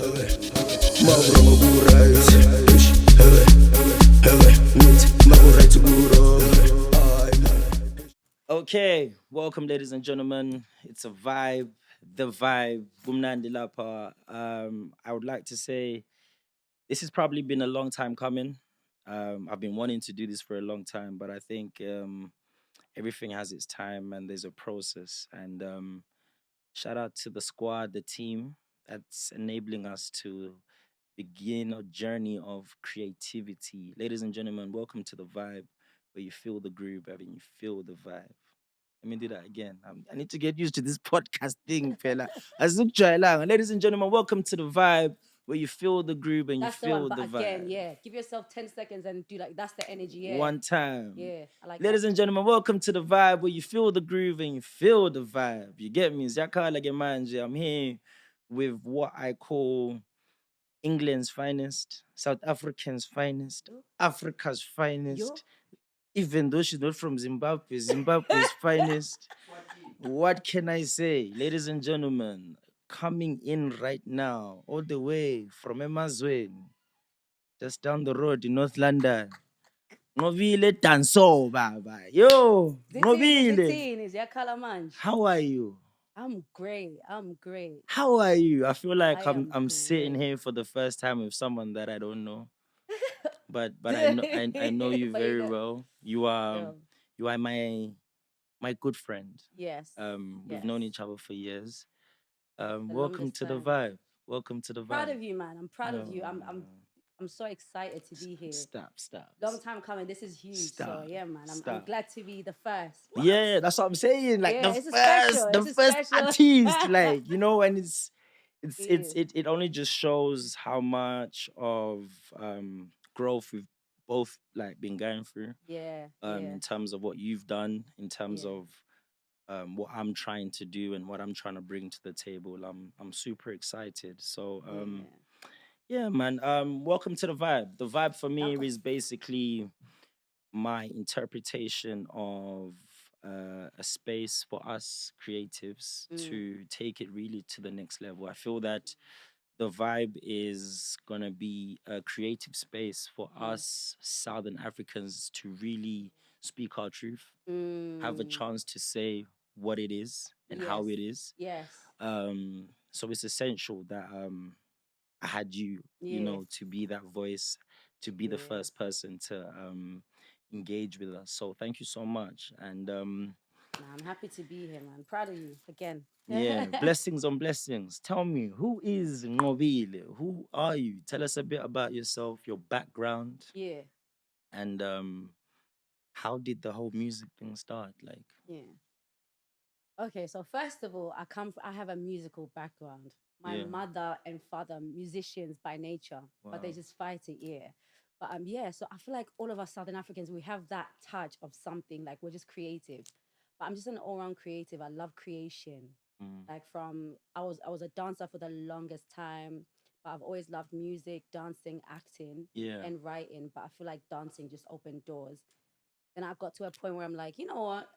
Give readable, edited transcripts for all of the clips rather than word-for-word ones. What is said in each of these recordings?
Okay, welcome, ladies and gentlemen. It's a vibe, the vibe. Bumnandi Lapa. I would like to say this has probably been a long time coming. I've been wanting to do this for a long time, but I think everything has its time and there's a process. And shout out to the squad, the team that's enabling us to begin a journey of creativity. Ladies and gentlemen, welcome to the vibe where you feel the groove and you feel the vibe. Let me do that again. I need to get used to this podcast thing, fella. Ladies and gentlemen, welcome to the vibe where you feel the groove and That's you the one. feel But the again, vibe. yeah, give yourself 10 seconds and do like that's the energy. Yeah. One time. Yeah, I like Ladies that. and gentlemen, welcome to the vibe where you feel the groove and you feel the vibe. You get me? I'm here with what I call England's finest, South Africa's finest, Africa's finest. Even though she's not from Zimbabwe, Zimbabwe's finest. What can I say? Ladies and gentlemen, coming in right now, all the way from Emazweni, just down the road in North London. Nqobile Danseur, baba. Yo, Nqobile. Zitine is Yakala Manj. How are you? I'm great. I'm great. How are you? I feel like I I'm am sitting great. here for the first time with someone that I don't know. But I know you But very know. well. Yo. You are my good friend. Yes. We've known each other for years. The Welcome longest to the time. vibe. Welcome to the vibe. Proud of you, man. I'm proud of you. I'm so excited to be here. Stop. Long time coming. This is huge. Stop. So yeah, man. I'm glad to be the first. What? Yeah, that's what I'm saying. Like Yeah, the it's a first, special. the It's a first special. artist. Like, you know, and Yeah. it only just shows how much of growth we've both like been going through. Yeah. In terms of what you've done, in terms Yeah. of what I'm trying to do and what I'm trying to bring to the table. I'm super excited. So yeah, man. Welcome to the vibe. The vibe for me is basically my interpretation of a space for us creatives to take it really to the next level. I feel that the vibe is gonna be a creative space for us Southern Africans to really speak our truth, have a chance to say what it is and how it is. Yes. So it's essential that I had you, you know, to be that voice, to be the first person to engage with us. So thank you so much. And I'm happy to be here, man. Proud of you again. yeah, blessings on blessings. Tell me, who is Nqobile? Who are you? Tell us a bit about yourself, your background. Yeah. And how did the whole music thing start? Like, yeah. Okay, so first of all, I have a musical background. My mother and father musicians by nature, but they just fight it, yeah. But yeah, so I feel like all of us Southern Africans, we have that touch of something, like we're just creative. But I'm just an all-round creative. I love creation. Like I was a dancer for the longest time, but I've always loved music, dancing, acting, and writing. But I feel like dancing just opened doors. Then I got to a point where I'm like, you know what?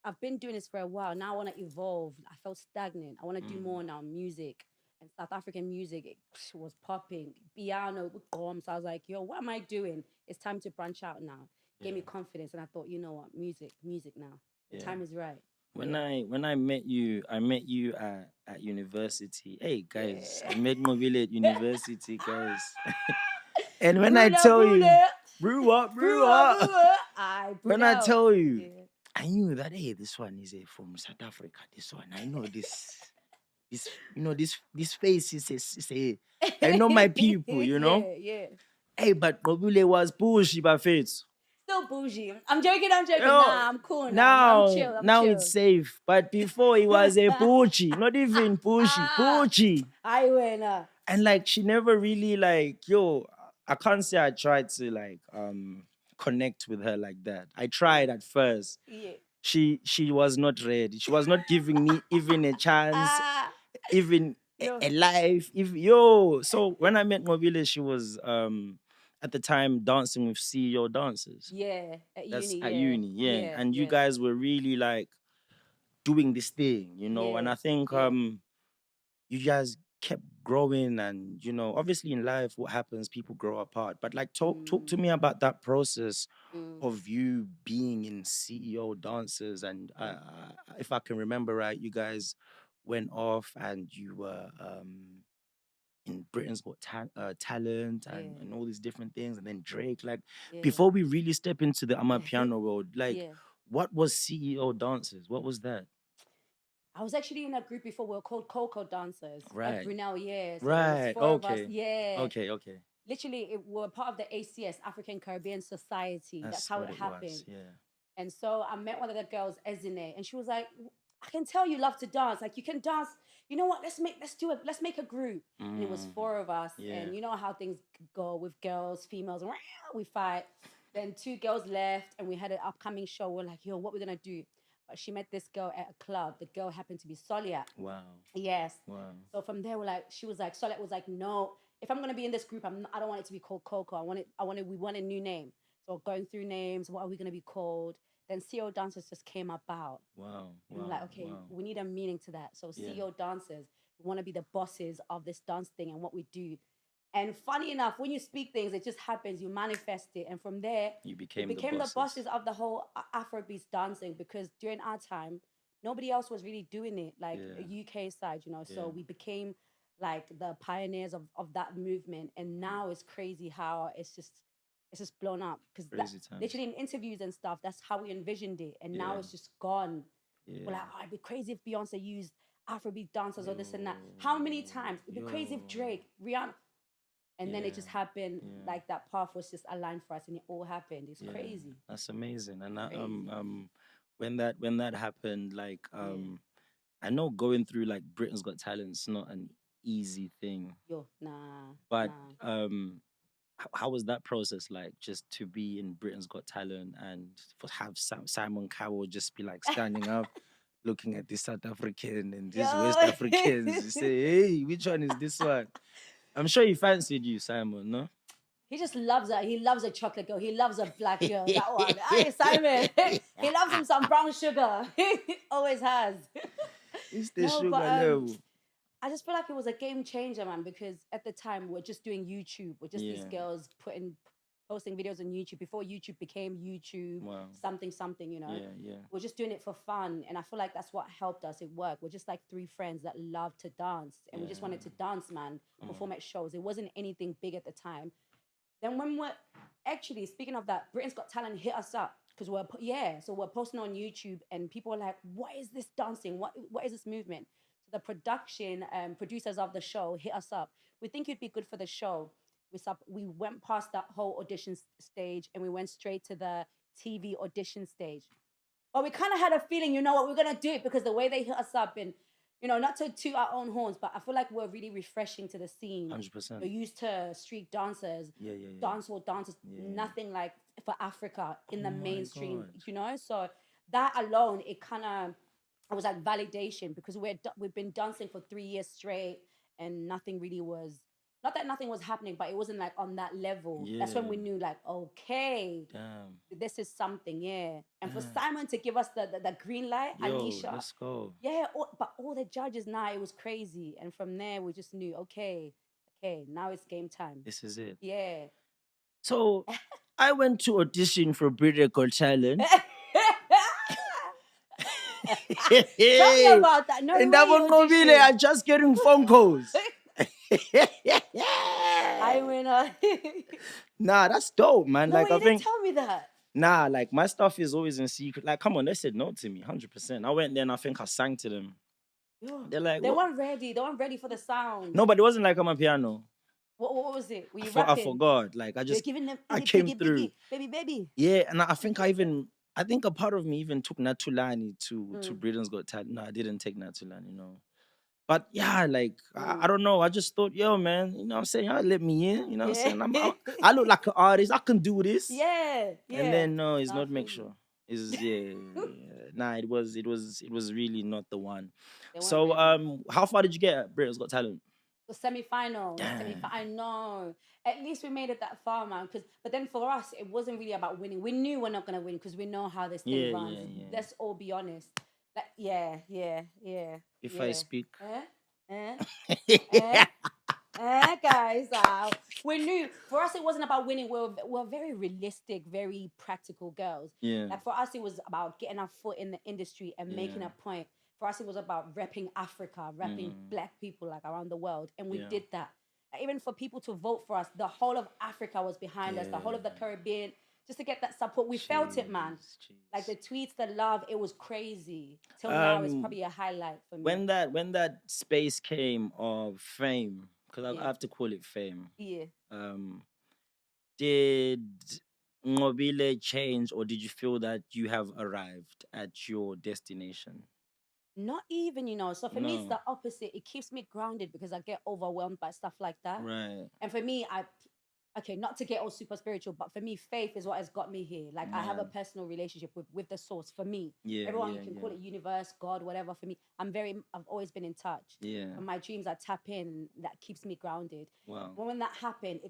I've been doing this for a while. Now I want to evolve. I felt stagnant. I want to do more now. Music and South African music, it was popping. Piano, so I was like, yo, what am I doing? It's time to branch out now. Gave me confidence, and I thought, you know what, music now. The time is right. When I met you at university. Hey guys, I met Nqobile at university, guys. And when I tell you, brew up. When I tell you, I knew that this one is from South Africa. This one, I know this. This face is a. I know my people, you know. Yeah. Hey, but Nqobile was pushy, bafethu. Still bougie. I'm joking. Nah, I'm cool now. I'm chill. Now it's safe. But before it was a pushy, not even pushy, pushy. I win. And like she never really like, I can't say I tried to like connect with her like that. I tried at first. Yeah. She was not ready. She was not giving me even a chance, even a life. So when I met Nqobile, she was at the time dancing with CEO dancers. Yeah, at uni, yeah. And you guys were really like doing this thing, you know. And I think you guys kept growing, and obviously in life, what happens, people grow apart. But like, talk to me about that process of you being in CEO Dancers, and if I can remember right, you guys went off and you were in Britain's Got Talent, and all these different things, and then Drake. Like, before we really step into the Amapiano world, like, what was CEO Dancers? What was that? I was actually in a group before. We were called Coco Dancers Right. at Brunel, yeah. So Right. it was four of us. Yeah. Okay. Literally, we're part of the ACS, African Caribbean Society. That's how what it happened. Yeah. And so I met one of the girls, Ezine, and she was like, I can tell you love to dance. Like, you can dance. You know what? Let's do it. Let's make a group. And it was four of us. Yeah. And you know how things go with girls, females, and we fight. Then two girls left, and we had an upcoming show. We're like, yo, what we're gonna do? But she met this girl at a club. The girl happened to be Soliat. Wow. Yes. Wow. So from there, she was like, Soliat was like, no, if I'm gonna be in this group, I don't want it to be called Coco. We want a new name. So going through names, what are we gonna be called? Then CEO Dancers just came about. Wow. And we're like, okay, we need a meaning to that. So CEO Dancers, we want to be the bosses of this dance thing and what we do. And funny enough, when you speak things, it just happens. You manifest it, and from there, you became the bosses of the whole Afrobeats dancing. Because during our time, nobody else was really doing it, like the UK side, So we became like the pioneers of that movement. And now it's crazy how it's just blown up, because literally in interviews and stuff, that's how we envisioned it, and now it's just gone. We're like, oh, it'd be crazy if Beyonce used Afrobeat dancers or this and that. How many times? It'd be crazy if Drake, Rihanna. And then it just happened, like that path was just aligned for us, and it all happened. It's crazy. That's amazing. And when that happened, like I know going through like Britain's Got Talent's not an easy thing. But how was that process like, just to be in Britain's Got Talent and have Simon Cowell just be like standing up, looking at this South African and these West Africans, you say, hey, which one is this one? I'm sure he fancied you, Simon, no? He just loves her. He loves a chocolate girl. He loves a black girl. That one. Hey, Simon. He loves him some brown sugar. Always has. It's the sugar level. I just feel like it was a game changer, man, because at the time we're just doing YouTube. We're just these girls posting videos on YouTube before YouTube became YouTube, something, We're just doing it for fun. And I feel like that's what helped us. It worked. We're just like three friends that love to dance. And we just wanted to dance, man, perform at shows. It wasn't anything big at the time. Then when we're actually, speaking of that, Britain's Got Talent hit us up. Because we're posting on YouTube and people are like, what is this dancing? What is this movement? So the production producers of the show hit us up. We think you'd be good for the show. We went past that whole audition stage and we went straight to the TV audition stage. But we kind of had a feeling, we're going to do it, because the way they hit us up, and, not to toot our own horns, but I feel like we're really refreshing to the scene. 100%. We're used to street dancers, dancehall dancers, nothing like for Africa in the mainstream, So that alone, it was like validation, because we've been dancing for 3 years straight and nothing really was. Not that nothing was happening, but it wasn't like on that level. Yeah. That's when we knew, like, okay, this is something, And for Simon to give us the green light, Anisha. Let's go. Yeah, but all the judges now, it was crazy. And from there, we just knew, okay, now it's game time. This is it. Yeah. So I went to audition for British Got Talent. Tell me about that. No, and that one Nqobile are just getting phone calls. I win. Nah, that's dope, man. No, you didn't tell me that. Nah, like my stuff is always in secret. Like, come on, they said no to me, 100%. I went there and I think I sang to them. They're like, they weren't ready. They weren't ready for the sound. No, but it wasn't like Amapiano. What was it? Were you rapping? I forgot. Like, I came through. Baby. Yeah, and I think I think a part of me even took Natulani to Britain's Got Talent. No, I didn't take Natulani, But yeah, like, I don't know. I just thought, yo, man, you know what I'm saying? Y'all let me in, you know what I'm saying? I look like an artist. I can do this. Yeah. And then, no, it's not mixture. It's, Nah, it was really not the one. So, how far did you get at Britain's Got Talent? The semi-final. I know. At least we made it that far, man. But then for us, it wasn't really about winning. We knew we're not going to win because we know how this thing runs. Let's all be honest. Like, yeah. If I speak Eh? Eh? Guys, we knew for us it wasn't about winning. We're very realistic, very practical girls. Yeah. Like for us, it was about getting our foot in the industry and making Yeah. a point. For us, it was about repping Africa, repping black people like around the world, and we Yeah. did that. Like, even for people to vote for us, the whole of Africa was behind us. The whole of the Caribbean, just to get that support. We felt it, man. Like the tweets, the love, it was crazy. Till now, it's probably a highlight for me. When that space came of fame, because I have to call it fame. Yeah. Did Nqobile change, or did you feel that you have arrived at your destination? Not even, you know. So for me, it's No. the opposite. It keeps me grounded because I get overwhelmed by stuff like that. Right. And for me, okay, not to get all super spiritual, but for me, faith is what has got me here. Like I have a personal relationship with the source. For me, everyone you can call it universe, God, whatever. For me, I've always been in touch. Yeah. When my dreams, I tap in. That keeps me grounded. Wow. But when that happened,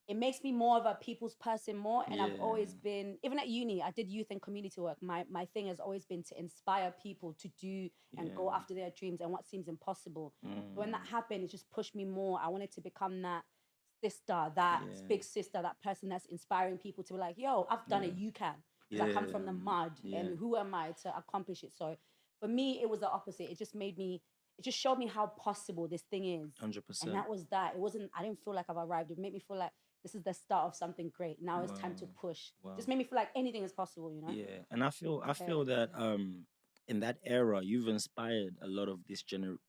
it makes me more of a people's person more. And I've always been, even at uni, I did youth and community work. My thing has always been to inspire people to do and go after their dreams and what seems impossible. When that happened, it just pushed me more. I wanted to become that sister, that big sister, that person that's inspiring people to be like, yo, I've done it, you can. Because I come from the mud and who am I to accomplish it? So for me, it was the opposite. It just showed me how possible this thing is. 100%. And that was that. I didn't feel like I've arrived. It made me feel like this is the start of something great. Now it's time to push. Just made me feel like anything is possible, you know? Yeah. And I feel that in that era, you've inspired a lot of this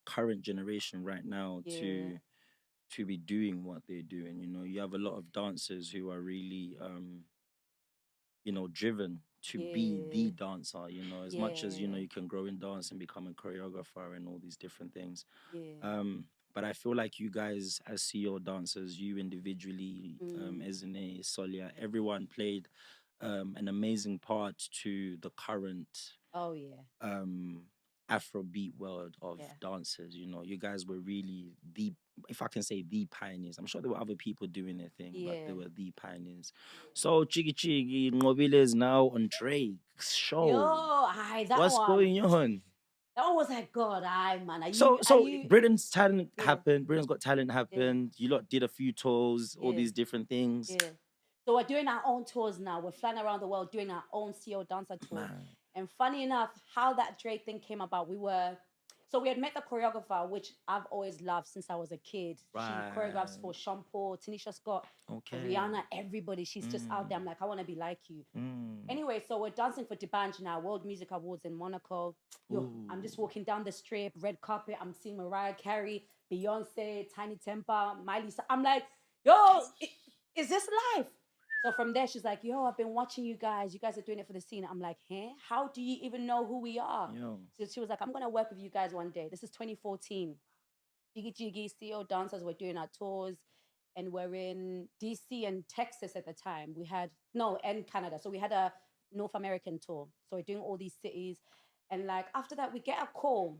current generation right now to be doing what they're doing. You know, you have a lot of dancers who are really driven to be the dancer, you know, as much as, you can grow in dance and become a choreographer and all these different things. But I feel like you guys, as CEO dancers, you individually, Ezine, Solia, everyone played an amazing part to the current Afrobeat world of dancers. You know, you guys were really if I can say the pioneers. I'm sure there were other people doing their thing, but they were the pioneers. So Chigi Chigi, Nqobile is now on Drake's show. What's going on? That one was like, God, man. So Britain's Talent happened. Britain's Got Talent happened. You lot did a few tours, all these different things. Yeah. So we're doing our own tours now. We're flying around the world doing our own CEO dancer tour. Man. And funny enough, how that Drake thing came about, we had met the choreographer, which I've always loved since I was a kid. Right. She choreographs for Sean Paul, Tanisha Scott, Rihanna, everybody. She's just out there. I'm like, I want to be like you. Anyway, so we're dancing for D'banj now, World Music Awards in Monaco. Yo, I'm just walking down the strip, red carpet. I'm seeing Mariah Carey, Beyonce, Tiny Tempa, Miley. I'm like, yo, is this life? So from there, she's like, yo, I've been watching you guys. You guys are doing it for the scene. I'm like, how do you even know who we are? Yo. So she was like, I'm going to work with you guys one day. This is 2014. Jiggy Jiggy, CEO dancers, we're doing our tours. And we're in DC and Texas at the time. And Canada. So we had a North American tour. So we're doing all these cities. And like, after that, we get a call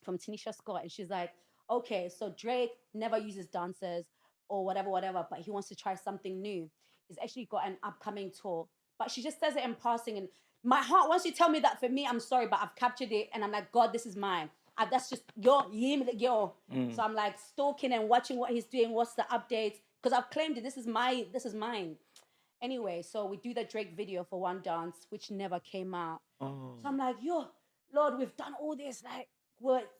from Tanisha Scott. And she's like, okay, so Drake never uses dancers or whatever, but he wants to try something new. He's actually got an upcoming tour, but she just says it in passing. And my heart, once you tell me that, for me, I'm sorry, but I've captured it. And I'm like, God, this is mine. That's just yo. So I'm like stalking and watching what he's doing. What's the updates? Because I've claimed it. This is mine. Anyway, so we do the Drake video for one dance, which never came out. So I'm like, yo, Lord, we've done all this. Like,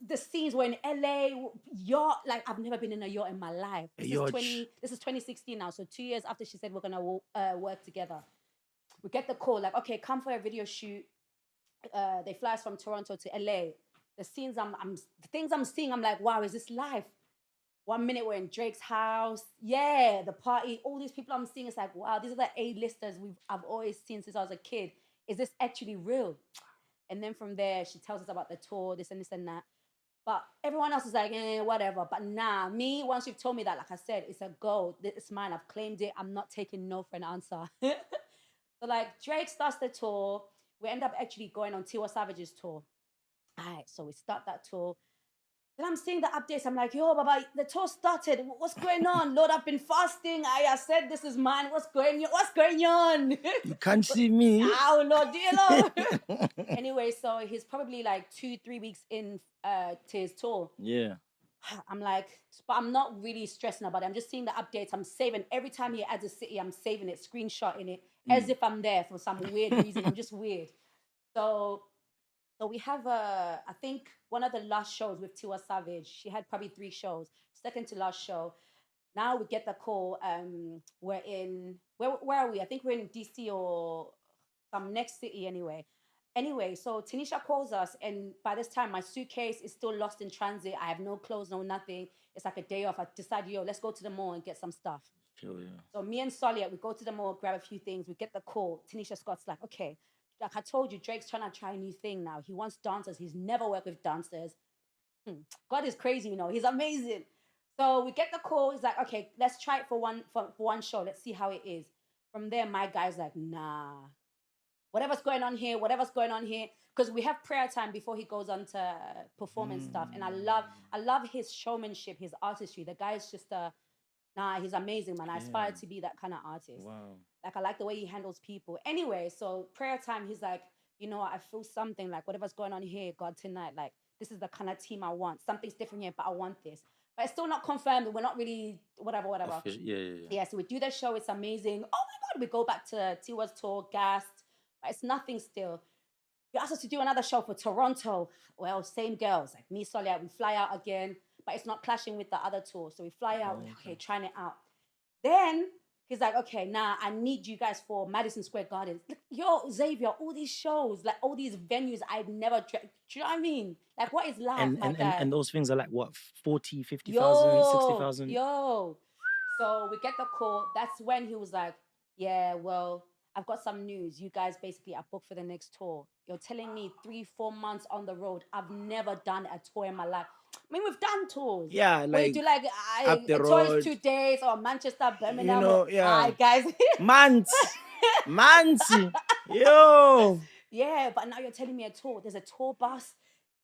the scenes were in LA, yacht. Like, I've never been in a yacht in my life. This is 2016 now. So 2 years after she said we're gonna work together, we get the call. Like, okay, come for a video shoot. They fly us from Toronto to LA. The scenes the things I'm seeing, I'm like, wow, is this life? 1 minute we're in Drake's house. Yeah, the party. All these people I'm seeing, it's like, wow, these are the A-listers I've always seen since I was a kid. Is this actually real? And then from there, she tells us about the tour, this and this and that. But everyone else is like, whatever. But nah, me, once you've told me that, like I said, it's a go. It's mine. I've claimed it. I'm not taking no for an answer. So like Drake starts the tour. We end up actually going on Tiwa Savage's tour. All right, so we start that tour. Then I'm seeing the updates. I'm like, yo, Baba, the tour started. What's going on? Lord, I've been fasting. I said this is mine. What's going on? You can't see me. Oh, Lord, dear Lord. Anyway, so he's probably like 2-3 weeks in to his tour. Yeah. I'm like, but I'm not really stressing about it. I'm just seeing the updates. I'm saving every time he adds a city. I'm saving it, screenshotting it as if I'm there for some weird reason. I'm just weird. So, so we have I think one of the last shows with Tiwa Savage. She had probably 3 shows. Second to last show. Now we get the call. We're in where are we? I think we're in DC or some next city anyway. Anyway, so Tanisha calls us, and by this time, my suitcase is still lost in transit. I have no clothes, no nothing. It's like a day off. I decided, yo, let's go to the mall and get some stuff. Sure, yeah. So me and Solia, we go to the mall, grab a few things. We get the call. Tanisha Scott's like, okay, like I told you, Drake's trying to try a new thing now. He wants dancers. He's never worked with dancers. God is crazy, you know. He's amazing. So we get the call. He's like, okay, let's try it for one show. Let's see how it is. From there, my guy's like, nah, whatever's going on here, because we have prayer time before he goes on to performance stuff. And I love his showmanship, his artistry. The guy is just he's amazing, man. I aspire to be that kind of artist. Wow. Like I like the way he handles people. Anyway, so prayer time, he's like, you know what, I feel something like whatever's going on here, God, tonight, like this is the kind of team I want. Something's different here, but I want this. But it's still not confirmed. We're not really whatever. Yeah, so we do the show. It's amazing. Oh my God, we go back to Tiwa's tour, gassed. But it's nothing still. He asked us to do another show for Toronto. Well, same girls, like me, Solia, we fly out again, but it's not clashing with the other tour. So we fly out, okay, trying it out. Then he's like, okay, now I need you guys for Madison Square Garden. Yo, Xavier, all these shows, like all these venues I've never tried. Do you know what I mean? Like, what is life, and those things are like, what, 40, 50,000, 60,000? Yo. So we get the call. That's when he was like, yeah, well, I've got some news. You guys basically are booked for the next tour. You're telling me 3-4 months on the road. I've never done a tour in my life. I mean, we've done tours. Yeah, where like you do like up the a tour road. is 2 days or Manchester, Birmingham. You know, yeah. Guys. Months. Yo. Yeah, but now you're telling me a tour. There's a tour bus.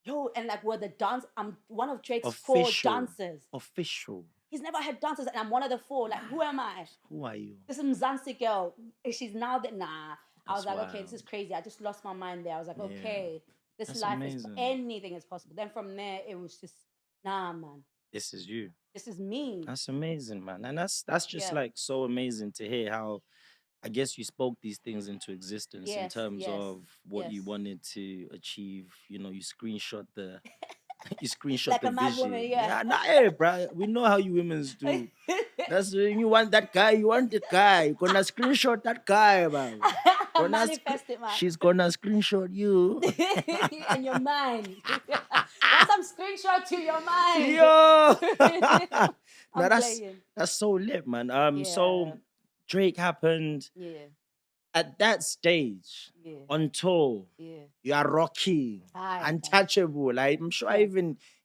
Yo, and like we're the dance. I'm one of Drake's 4 dancers. Official. He's never had dancers, and I'm one of the 4. Like, who am I? Who are you? This is Mzansi girl. She's now that I was like, okay, this is crazy. I just lost my mind there. I was like, okay, this life is anything is possible. Then from there, it was just man. This is you. This is me. That's amazing, man. And that's just like so amazing to hear how I guess you spoke these things into existence in terms of what you wanted to achieve. You know, you screenshot the like the a mad vision. woman, Hey, bro, we know how you women's do. That's when you want that guy, you want the guy. You're gonna screenshot that guy, man. Manifest it, man. She's gonna screenshot you. In your mind. Want some screenshot to your mind. Yo. Now that's so lit, man. So Drake happened. Yeah. At that stage, on tour, you are rocky, untouchable. Like, I'm sure I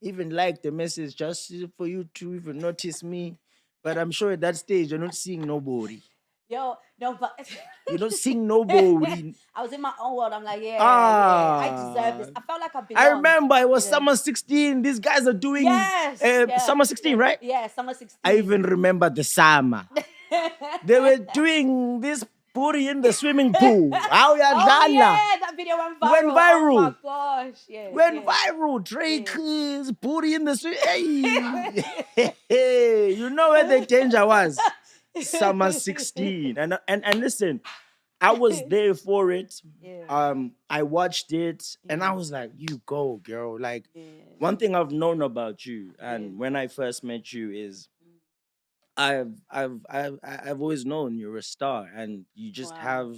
even like the message just for you to even notice me. But I'm sure at that stage you're not seeing nobody. Yo, no, but you don't seeing nobody. I was in my own world. I'm like, I deserve this. I felt like I belonged. I remember it was summer 16. These guys are doing summer 16, right? Yeah, summer 16. I even remember the summer. They were doing this booty in the swimming pool. That video went viral. Oh my gosh. Yeah. Went viral. Drake is booty in the swimming. Hey, you know where the danger was? Summer 16. And listen, I was there for it. I watched it and I was like, you go, girl. Like, one thing I've known about you, and when I first met you, is I've always known you're a star and you just have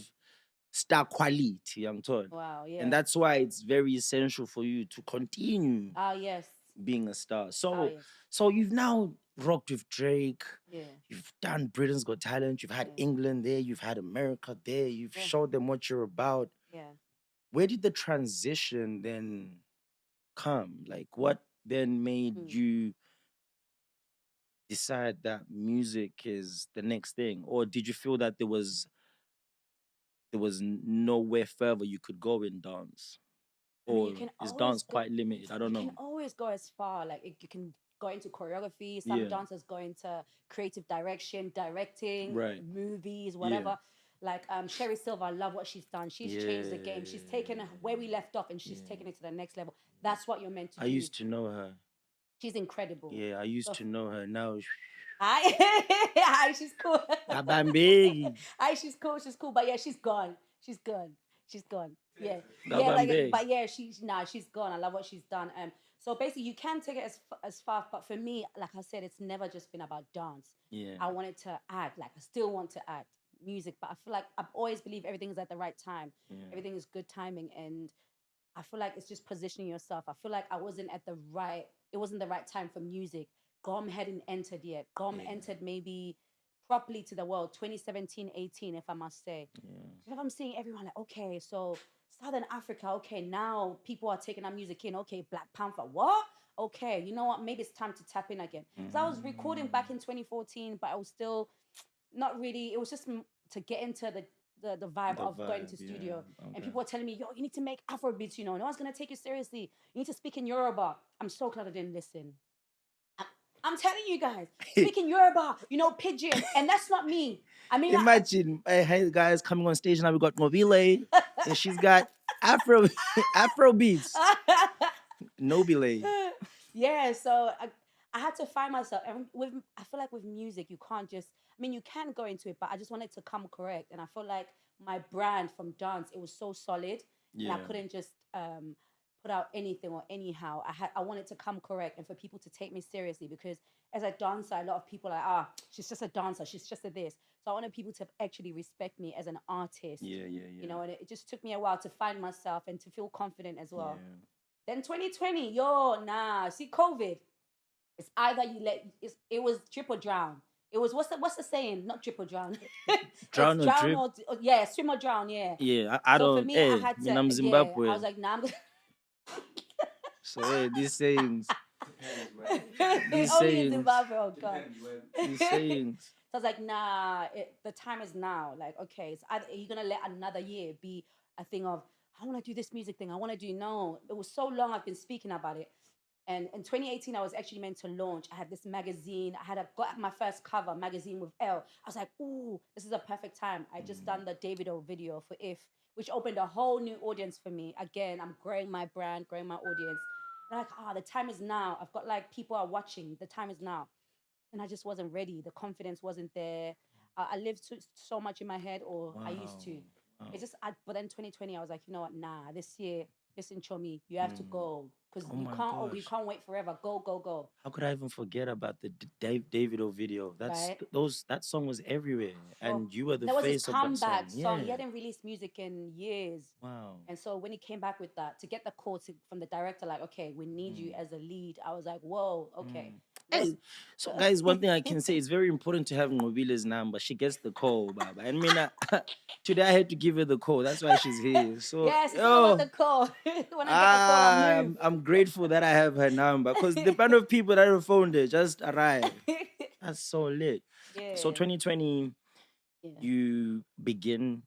star quality, I'm told. Wow, yeah. And that's why it's very essential for you to continue yes. being a star. So you've now rocked with Drake. Yeah. You've done Britain's Got Talent. You've had England there. You've had America there. You've showed them what you're about. Yeah. Where did the transition then come? Like, what then made you decide that music is the next thing? Or did you feel that there was nowhere further you could go in dance? Or is dance quite limited? I don't know. You can always go as far. Like, you can go into choreography. Some dancers go into creative direction, directing, movies, whatever. Like Sherry Silver, I love what she's done. She's changed the game. She's taken where we left off and she's taken it to the next level. That's what you're meant to do. I used to know her. She's incredible. Yeah, I used to know her. Now, Hi, she's cool. Gabambe. Hi, she's cool. She's cool. But yeah, she's gone. She's gone. She's gone. Yeah, yeah. Gabambe. But yeah, she's gone. I love what she's done. So basically, you can take it as far. But for me, like I said, it's never just been about dance. Yeah. I wanted to act. Like I still want to act music, but I feel like I've always believed everything is at the right time. Yeah. Everything is good timing, and I feel like it's just positioning yourself. I feel like I wasn't at the right. It wasn't the right time for music. Gom hadn't entered yet. Gom entered maybe properly to the world 2017, 18, if I must say. So if I'm seeing everyone like, okay, so Southern Africa, okay, now people are taking our music in. Okay, Black Panther, what? Okay, you know what? Maybe it's time to tap in again. So I was recording back in 2014, but I was still not really. It was just to get into the vibe of going to studio. And people were telling me, yo, you need to make Afro beats, no one's gonna take you seriously. You need to speak in Yoruba. I'm so glad I didn't listen. I'm telling you guys, speaking Yoruba, pidgin, and that's not me. I mean, imagine, hey guys, coming on stage now. We got Nqobile, and she's got Afro beats. Nqobile. Yeah, so I had to find myself, and I feel like with music, you can't just. I mean, you can go into it, but I just wanted to come correct, and I feel like my brand from dance, it was so solid, and I couldn't just put out anything or anyhow. I wanted to come correct and for people to take me seriously, because as a dancer, a lot of people are like, she's just a dancer, she's just a this. So I wanted people to actually respect me as an artist. Yeah. And it just took me a while to find myself and to feel confident as well. Then 2020, see, COVID. It's either it was drip or drown. It was what's the saying? Not drip or drown. Drown or drip. Yeah, swim or drown. Yeah. Yeah, I so don't. for me, Hey, I had to. I'm Zimbabwe. I was like, nah. So hey, these sayings. These only in Zimbabwe. Oh God. These sayings. So I was like, nah. The time is now. Like, okay, so are you gonna let another year be a thing of I want to do this music thing? I want to do no. It was so long I've been speaking about it. And in 2018, I was actually meant to launch. I had this magazine. I got my first cover magazine with Elle. I was like, ooh, this is a perfect time. I just done the Davido video for If, which opened a whole new audience for me. Again, I'm growing my brand, growing my audience. And I'm like, the time is now. I've got like people are watching. The time is now. And I just wasn't ready. The confidence wasn't there. I lived so much in my head, or I used to. Wow. But then 2020, I was like, you know what? Nah, this year, listen, Chomi, you have to go. Because you can't wait forever. Go. How could I even forget about the Davido video? That song was everywhere, and you were the face of that song. Yeah. He hadn't released music in years. Wow. And so when he came back with that, to get the call from the director, like, okay, we need you as a lead. I was like, whoa, okay. Hey, so guys, one thing I can say, it's very important to have Nqobile's number. She gets the call, Baba. And today I had to give her the call. That's why she's here. So yes, it's all about the call. When I get the call, I'm grateful that I have her number, because the band of people that have phoned her just arrived. That's so lit. Yeah. So 2020, you begin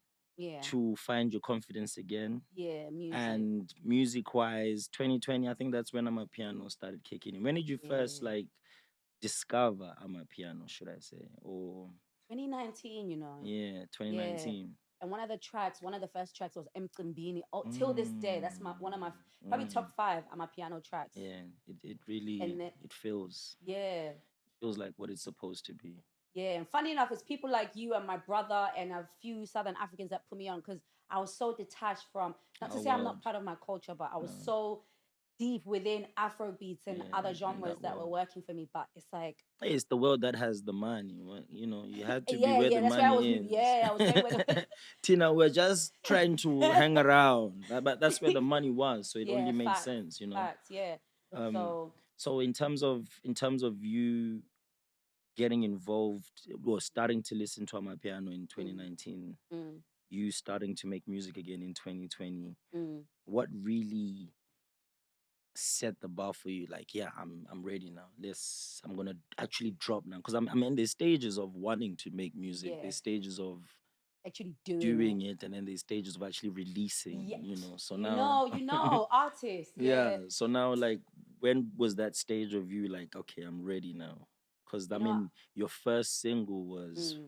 to find your confidence again. Yeah, music. And music-wise, 2020, I think that's when Amapiano started kicking in. When did you first discover Amapiano, should I say? Or 2019, Yeah, 2019. Yeah. And one of the first tracks was Nqobile. Till this day, that's one of my probably top 5 Amapiano tracks. Yeah, it really it feels. Yeah. Feels like what it's supposed to be. Yeah, and funny enough, it's people like you and my brother and a few Southern Africans that put me on, because I was so detached from, not to say I'm not part of my culture, but I was so deep within Afro beats and other genres that were working for me. But it's like, it's the world that has the money. You had to be where the money is. I was there with Tina, we're just trying to hang around, but that's where the money was, so it only made sense, Facts, yeah. So in terms of you getting involved or starting to listen to Amapiano in 2019, you starting to make music again in 2020, what really set the bar for you? Like, yeah, I'm ready now. I'm gonna actually drop now, because I'm in the stages of wanting to make music. There's stages of actually doing it, and then there's stages of actually releasing. So now artists. Yeah. So now, like, when was that stage of you like, okay, I'm ready now? Because I mean, your first single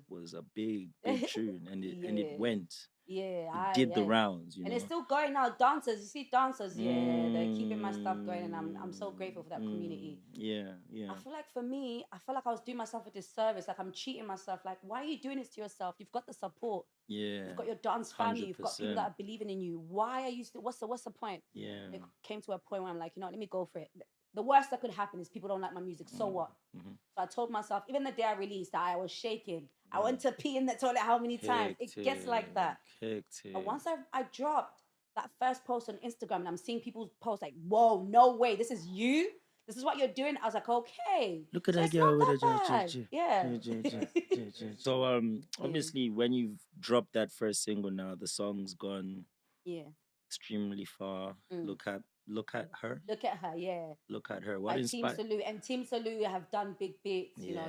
was a big tune, and it went. Yeah, did the rounds, and it's still going now. Dancers, you see dancers, they're keeping my stuff going, and I'm so grateful for that community. Yeah, yeah. I feel like for me, I feel like I was doing myself a disservice. Like I'm cheating myself. Like, why are you doing this to yourself? You've got the support. Yeah. You've got your dance family. You've got people that 100%. are believing in you. Why are you still? What's the point? Yeah. It came to a point where I'm like, you know, let me go for it. The worst that could happen is people don't like my music. So what? Mm-hmm. So I told myself, even the day I released, that I was shaking. I went to pee in the toilet how many times? It gets like that. And once I dropped that first post on Instagram and I'm seeing people's posts like, whoa, no way, this is you? This is what you're doing? I was like, okay. Look at so that girl with a bad. Yeah. So obviously when you've dropped that first single now, the song's gone extremely far. Look at her. Look at her, yeah. Look at her. What inspired? Team Salute and Team Salute have done big bits, you know.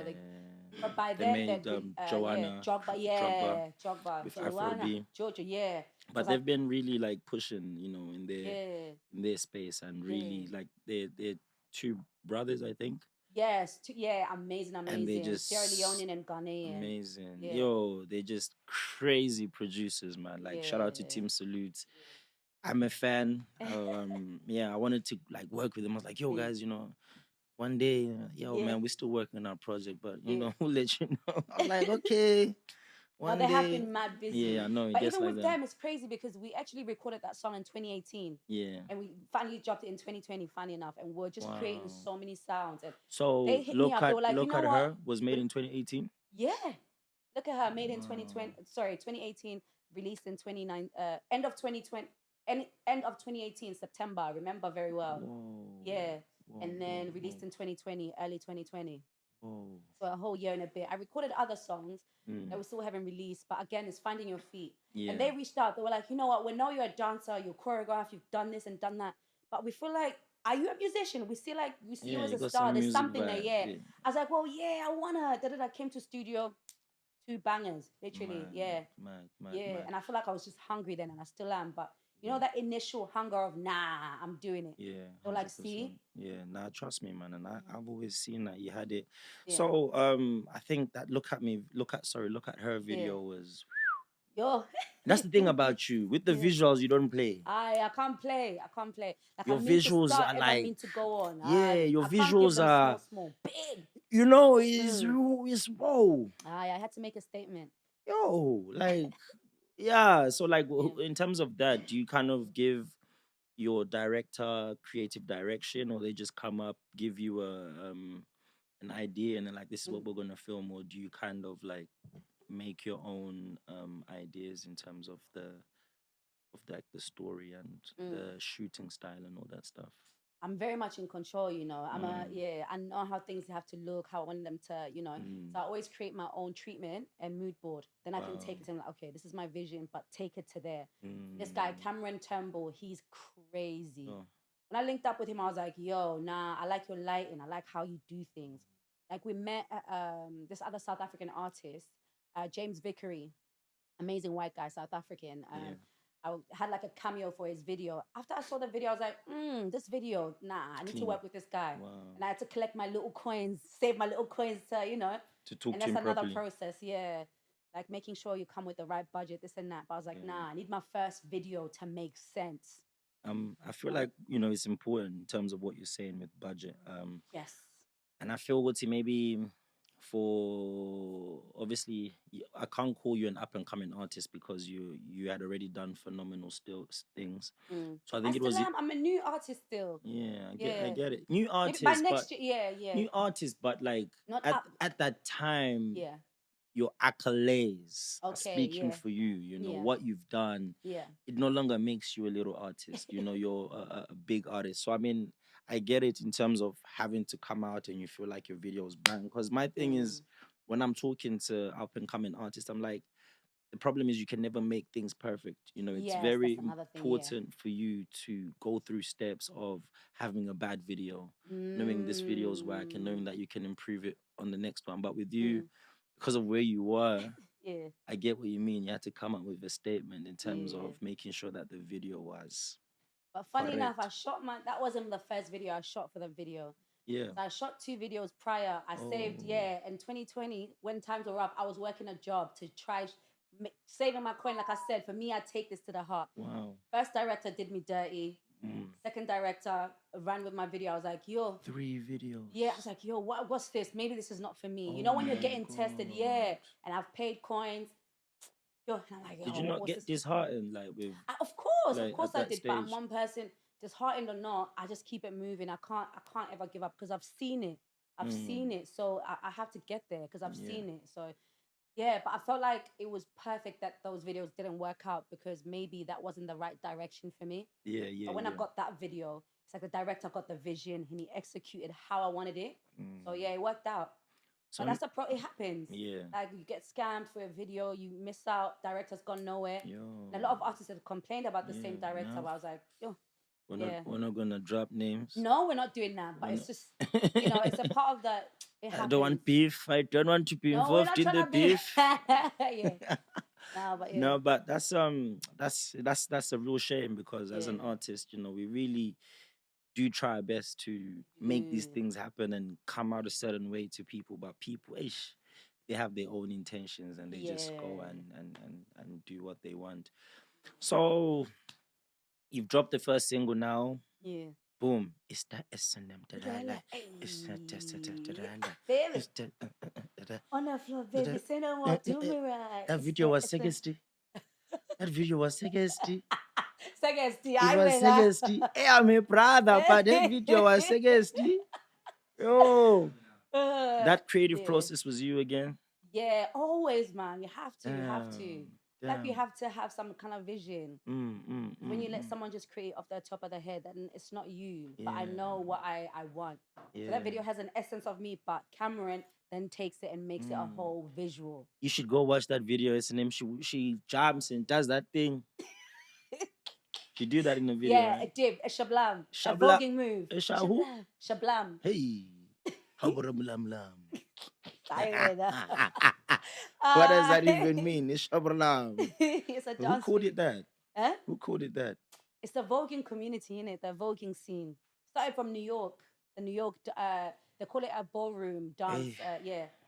But by they then made Joanna, Drogba, with Joanna, Afrobeat. Georgia, yeah. But they've been really like pushing, you know, in their space, and really like they're two brothers, I think. Yes, amazing. And they just Sierra Leonean and Ghanaian. Amazing. Yeah. Yo, they're just crazy producers, man. Like shout out to Team Salute. I'm a fan. I wanted to like work with them. I was like, yo, guys, you know, one day, man, we're still working on our project, but you know, we'll let you know. I'm like, okay. One day. Have been mad busy. Yeah, I know. But even with them, it's crazy because we actually recorded that song in 2018. Yeah. And we finally dropped it in 2020, funny enough. And we're just creating so many sounds. And so they hit me up. They were like, Look at Her was made in 2018? Yeah. Look at Her, made in 2018, released in end of 2020. End of 2018, September, I remember very well. Whoa. Yeah. And then released in 2020, early 2020. Whoa. So a whole year and a bit. I recorded other songs that we still haven't released, but again, it's finding your feet. Yeah. And they reached out. They were like, you know what? We know you're a dancer, you're choreographed, you've done this and done that, but we feel like, are you a musician? We see you as a star. There's something there. Yeah. I was like, well, yeah, I wanna. I came to studio. 2 bangers, literally. Mad. And I feel like I was just hungry then, and I still am. But you know that initial hunger of I'm doing it. Yeah. So like, see. Yeah. Nah, trust me, man. And I've always seen that you had it. Yeah. So I think that Look at Her video was. Yo. That's the thing about you. With the visuals, you don't play. I can't play. Like, your visuals are like. I mean to go on. Yeah, your visuals are small, big. You know, is whoa. I had to make a statement. Yo, like, yeah. So, like, in terms of that, do you kind of give your director creative direction, or they just come up, give you an idea, and then like, this is what we're gonna film, or do you kind of like make your own ideas in terms of the story and the shooting style and all that stuff? I'm very much in control, you know. I know how things have to look, how I want them to, you know. So I always create my own treatment and mood board. Then I can take it to them like, okay, this is my vision, but take it to there. This guy, Cameron Turnbull, he's crazy. When I linked up with him, I was like, yo, nah, I like your lighting. I like how you do things. Like we met this other South African artist, James Vickery, amazing white guy, South African. I had like a cameo for his video. After I saw the video, I was like, this video, I need to work with this guy. Wow. And I had to collect my little coins, save my little coins to, you know. To talk and to him that's another properly. Process, yeah. Like making sure you come with the right budget, this and that. But I was like, I need my first video to make sense. I feel like, you know, it's important in terms of what you're saying with budget. Yes. And I feel maybe for obviously I can't call you an up and coming artist because you had already done phenomenal things. So I think I'm a new artist still. Yeah, I get it. New artist. By next year, New artist, but like not at that time. Yeah. Your accolades are speaking for you. You know what you've done. Yeah. It no longer makes you a little artist. You know, you're a big artist. So I mean, I get it in terms of having to come out and you feel like your video's bang. Because my thing is, when I'm talking to up and coming artists, I'm like, the problem is you can never make things perfect. You know, it's very important for you to go through steps of having a bad video, knowing this video's whack, and knowing that you can improve it on the next one. But with you, because of where you were, I get what you mean. You had to come up with a statement in terms of making sure that the video was. But funny enough, that wasn't the first video I shot for the video. Yeah. So I shot 2 videos prior. I saved, in 2020, when times were rough, I was working a job to try saving my coin, like I said, for me, I take this to the heart. Wow. First director did me dirty. Second director ran with my video. I was like, yo. 3 videos. Yeah, I was like, yo, what's this? Maybe this is not for me. You know, when you're getting tested, and I've paid coins. Yo, and I'm like, yo, did you not get disheartened with? Of course I did. Stage? But I'm one person, disheartened or not, I just keep it moving. I can't ever give up because I've seen it. I've seen it, so I have to get there because I've seen it. So yeah, but I felt like it was perfect that those videos didn't work out because maybe that wasn't the right direction for me. Yeah. But when I got that video, it's like the director got the vision and he executed how I wanted it. So yeah, it worked out. So that's it happens. Yeah. Like you get scammed for a video, you miss out, director's gone nowhere. And a lot of artists have complained about the same director, but I was like, yo. We're not gonna drop names. No, we're not doing that. But it's just, it's a part of the. I don't want beef. I don't want to be involved in the beef. No, but that's a real shame because as an artist, we really do try our best to make these things happen and come out a certain way to people. But people, they have their own intentions and they just go and do what they want. So you've dropped the first single now. Yeah. Boom. It's that S&M that I like. It's that on the floor, baby. Say no more. Do me right. That video was sexy. That video was sexy. Sexy. It was sexy. Hey, I'm a brother, but that video was sexy. Yo. That creative process was you again? Yeah, always, man. You have to. You have to. Like you have to have some kind of vision. When you let someone just create off the top of their head, then it's not you. But I know what I want. So that video has an essence of me, but Cameron then takes it and makes it a whole visual. You should go watch that video. It's name. She jumps and does that thing. She do that in the video. Yeah, it did. A shablam. A voguing move. A who? Shablam. Hey. What does that even mean? It's shablam. It's a dance. Who called it that? Huh? Who called it that? It's the voguing community, innit? The voguing scene. Started from New York. The New York, they call it a ballroom dance.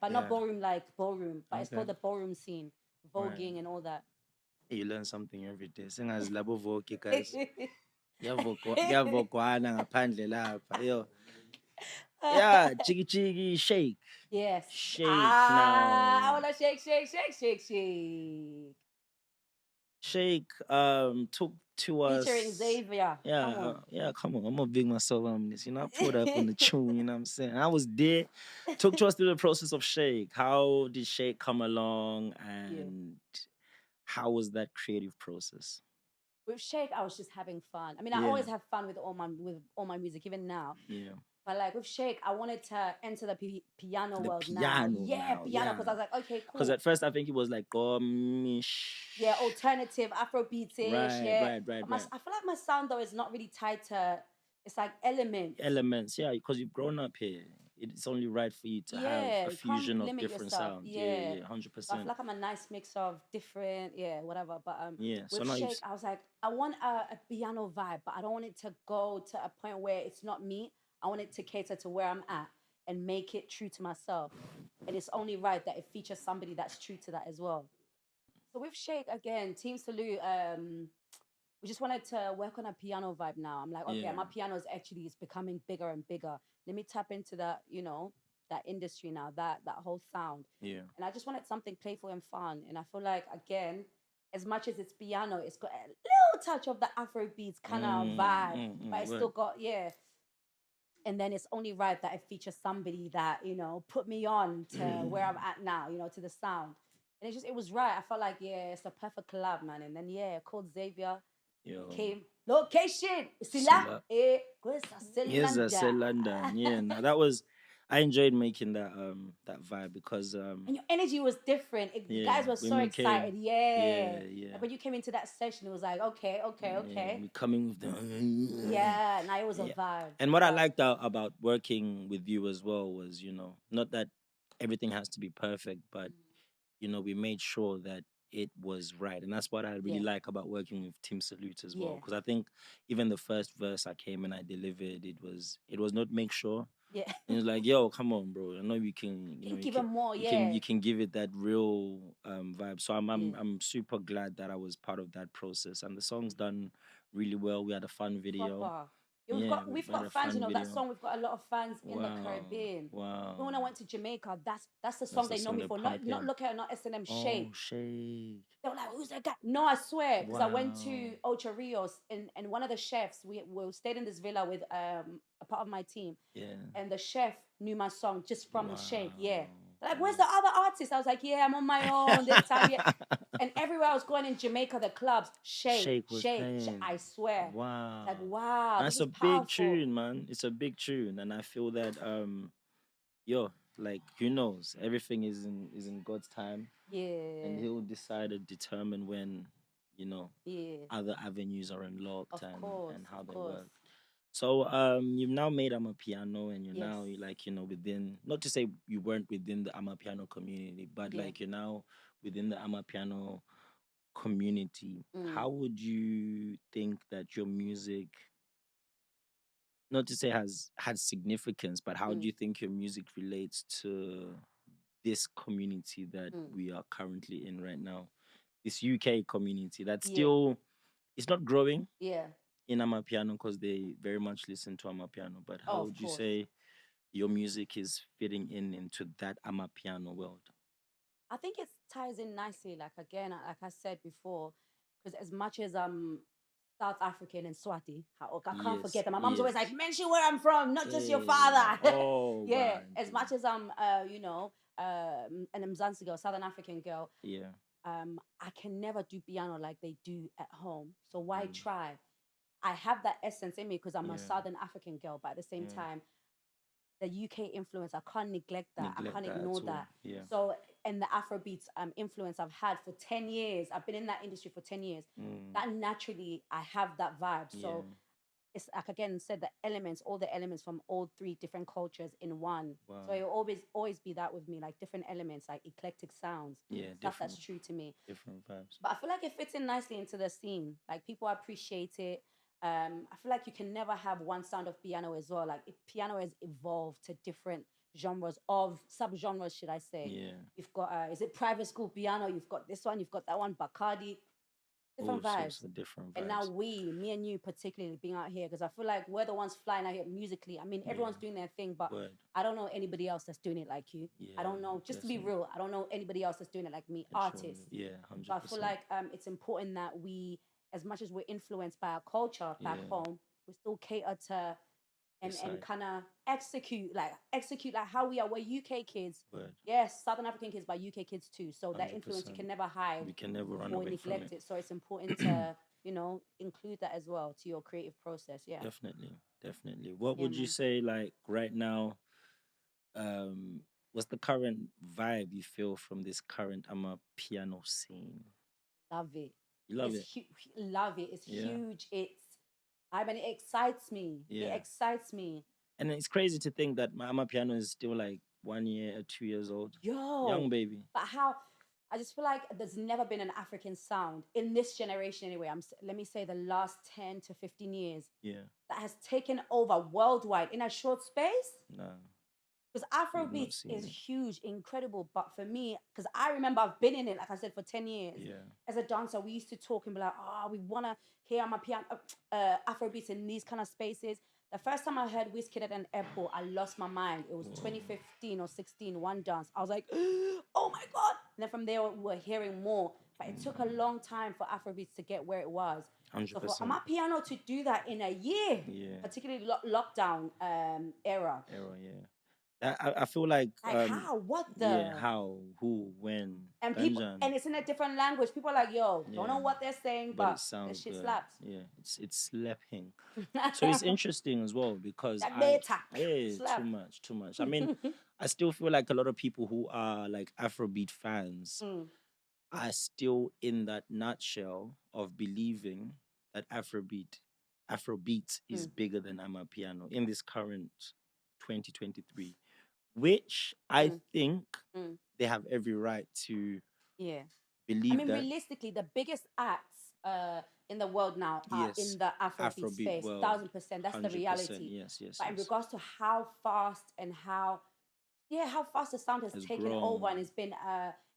But not ballroom like ballroom, but it's called the ballroom scene. Voguing and all that. You learn something every day. Sing as labo vogue, guys. Yavokwana ngaphandle lapha. Yo. Yeah, chiggy shake. Yes. Shake now. I wanna shake. Shake took to us. Featuring Xavier. Come on. I'm gonna big myself on this. I put up on the tune, you know what I'm saying? I was there. Took to us through the process of Shake. How did Shake come along and how was that creative process? With Shake, I was just having fun. I mean, I always have fun with all my music, even now. Yeah. But like with Shake, I wanted to enter the piano world now. Yeah, piano. Because I was like, okay, cool. Because at first I think it was like gomish. Yeah, alternative, Afrobeatish. Right. I feel like my sound though is not really tied to. It's like elements. Elements, yeah, because you've grown up here. It's only right for you to have a fusion of different sounds. Yeah, 100%. I feel like I'm a nice mix of different, whatever. But with so Shake, I was like, I want a piano vibe, but I don't want it to go to a point where it's not me. I want it to cater to where I'm at and make it true to myself. And it's only right that it features somebody that's true to that as well. So with Shake, again, Team Salute, we just wanted to work on a piano vibe now. I'm like, okay, my piano is becoming bigger and bigger. Let me tap into that, that industry now, that whole sound. Yeah. And I just wanted something playful and fun. And I feel like, again, as much as it's piano, it's got a little touch of the Afrobeats kind of vibe. But it's still got, And then it's only right that it features somebody that, put me on to where I'm at now, to the sound. And it was right. I felt like, it's the perfect collab, man. And then, called Xavier. Came. Location. Sila. Yes, London. Yeah, no, that was. I enjoyed making that vibe because and your energy was different. You guys were so excited. Yeah. Like when you came into that session, it was like, okay. We coming with the now it was a vibe. And what I liked about working with you as well was, not that everything has to be perfect, but we made sure that it was right. And that's what I really like about working with Team Salute as well. Because I think even the first verse I came and I delivered, it was not make sure. Yeah. And it's like, yo, come on, bro. I know you can, Can give them more, you can give it that real vibe. So yeah. I'm super glad that I was part of that process. And the song's done really well. We had a fun video. Proper. Yeah, Yeah, we've we had got a fans. You fun know that video. song. We've got a lot of fans in the Wow. Caribbean. Even Wow. when I went to Jamaica, that's the That's song the they know song me they're for. Not pumping. Look at, not S&M, Oh, Shake. Shake. They were like, "Who's that guy?" No, I swear, because I went Wow. to Ocho Rios, and one of the chefs, we stayed in this villa with a part of my team, Yeah. and the chef knew my song just from Shake. Yeah. Wow. They're like, "Where's the other artist?" I was like, "Yeah, I'm on my own this time." Yeah. And everywhere I was going in Jamaica, the clubs, Shake, Shake was Shake, playing. I swear. Wow. Like, wow, That's this a is big powerful. tune, man. It's a big tune. And I feel that yo, like who knows? Everything is in God's time. And Yeah, he'll decide and determine when, you know, yeah. other avenues are unlocked Of course, and how of they course. work. So you've now made Amapiano and you're Yes. now like, within, not to say you weren't within the Amapiano community, but Yeah. like you're now within the Amapiano community. Mm, How would you think that your music, not to say has had significance, but how do mm, you think your music relates to this community that mm. we are currently in right now? This UK community that's Yeah, still, it's not growing yeah. in Amapiano because they very much listen to Amapiano. But how Oh, of would you course. say your music is fitting in into that Amapiano world? I think it ties in nicely. Like again, like I said before, because as much as South African and Swati, I can't Yes, forget that. My mom's always yes. like, mention where I'm from, not just your Hey, father. oh, Yeah. As bantu. much as I'm, an Mzansi girl, Southern African girl, Yeah. I can never do piano like they do at home. So why Mm, try? I have that essence in me because I'm a yeah. Southern African girl, but at the same Yeah. time, the UK influence, I can't neglect that. I Neglect can't that at ignore all. that. Yeah. So, and the Afrobeats influence I've had for 10 years, I've been in that industry for 10 years. Mm, That naturally, I have that vibe. yeah. So, it's like again said, the elements, all the elements from all three different cultures in one. So Wow. it will always be that with me, like different elements, like eclectic sounds, Yeah. stuff that's true to me. Different vibes. But I feel like it fits in nicely into the scene. Like people appreciate it. I feel like you can never have one sound of piano as well. Like piano has evolved to different genres of subgenres, should I say? Yeah. You've got is it private school piano? You've got this one. You've got that one. Bacardi, All different sorts vibes. of different And now vibes. me and you particularly being out here because I feel like we're the ones flying out here musically. I mean, Yeah. everyone's doing their thing, but Word. I don't know anybody else that's doing it like you. Yeah. I don't know. Just to be Definitely. real, I don't know anybody else that's doing it like me. Surely. Artists. Yeah. So I feel 100%. like it's important that we, as much as we're influenced by our culture back Yeah. home, we still cater to This and side. kind of execute like how we are. We're UK kids, Word. yes, Southern African kids, but UK kids too. So that influence you 100%. can never hide We can never run or away from neglect it. it. So it's important to include that as well to your creative process. Yeah, Definitely. Definitely. What yeah, would you man, say, like, right now? Um, what's the current vibe you feel from this current piano scene? love it. You love it? Love it. It's Yeah. huge. I mean, it excites me. It Yeah. excites me. And it's crazy to think that my piano is still like 1 year or 2 years old. Yo, Young baby. but how? I just feel like there's never been an African sound in this generation anyway. Let me say the last 10 to 15 years Yeah. that has taken over worldwide in a short space. Nah, Because we've not Afrobeats seen is it. huge, incredible. But for me, because I remember I've been in it, like I said, for 10 years. Yeah. As a dancer, we used to talk and be like, oh, we want to hear my piano, Afrobeats in these kind of spaces. The first time I heard Wizkid at an airport, I lost my mind. It was 2015 or 16, one dance. I was like, oh my God. And then from there, we were hearing more. But it took a long time for Afrobeats to get where it was. So for 100%. Amapiano to do that in a year, Yeah. particularly lockdown era, Era, yeah. I feel like how? What yeah, the? how, who, when, And people, Ganjan. and it's in a different language. People are like, yo, don't know Yeah. what they're saying, But it but that sounds shit good. slaps. Yeah, it's slapping. So it's interesting as well because That data yeah, too slap. much, too much. I mean, I still feel like a lot of people who are like Afrobeat fans Mm, are still in that nutshell of believing that Afrobeat is mm, bigger than Amapiano in this current 2023, which I mm, think mm. they have every right to Yeah. I believe mean, that. realistically, the biggest acts in the world now are in Yes, the Afrobeat Afrobeat space, world, 1000%. That's the 100%. reality. Yes, yes, But in yes. regards to how fast and how fast the sound has Has taken over and grown. it's been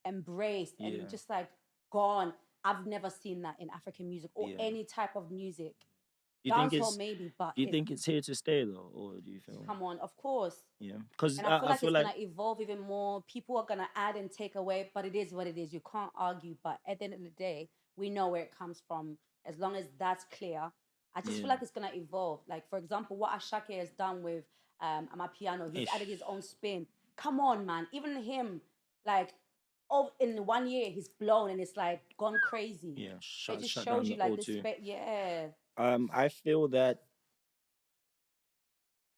embraced and Yeah, just like gone. I've never seen that in African music or yeah. any type of music. Do you think Dancehall it's maybe, but do you it's think it's here to stay though, or do you feel? come on, of course. Yeah, because And I feel I like feel it's like gonna evolve even more. People are gonna add and take away, but it is what it is. You can't argue. But at the end of the day, we know where it comes from. As long as that's clear, I just feel yeah, like it's gonna evolve. Like for example, what Ashake has done with Amapiano, he's ish, added his own spin. Come on, man. Even him, like, oh, in 1 year he's blown and it's like gone crazy. yeah, So it just shut shows down you the like O this two. space. Yeah, I feel that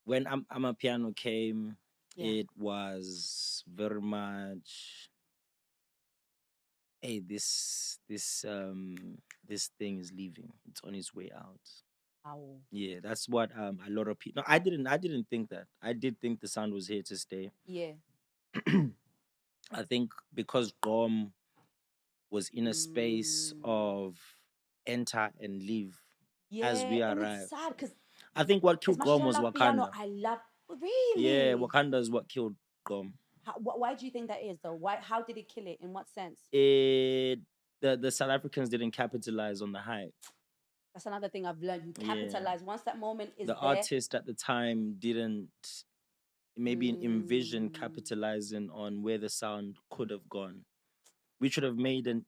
when Amapiano came, yeah. it was very much, hey, this thing is leaving. It's on its way out. Ow. Yeah, that's what a lot of people. No, I didn't think that. I did think the sound was here to stay. Yeah. I think because Gom was in a space Mm. of enter and leave as Yeah, we and it's arrived. sad because I think what as killed much as Gom I was love piano, Wakanda. I love Yeah, really. Wakanda is what killed Gom. Why do you think that is though? Why? How did it kill it? In what sense? It the South Africans didn't capitalize on the hype. That's another thing I've learned. You Yeah, capitalize once that moment is the there. artist at the time didn't maybe envision Mm, capitalizing on where the sound could have gone. We should have made an,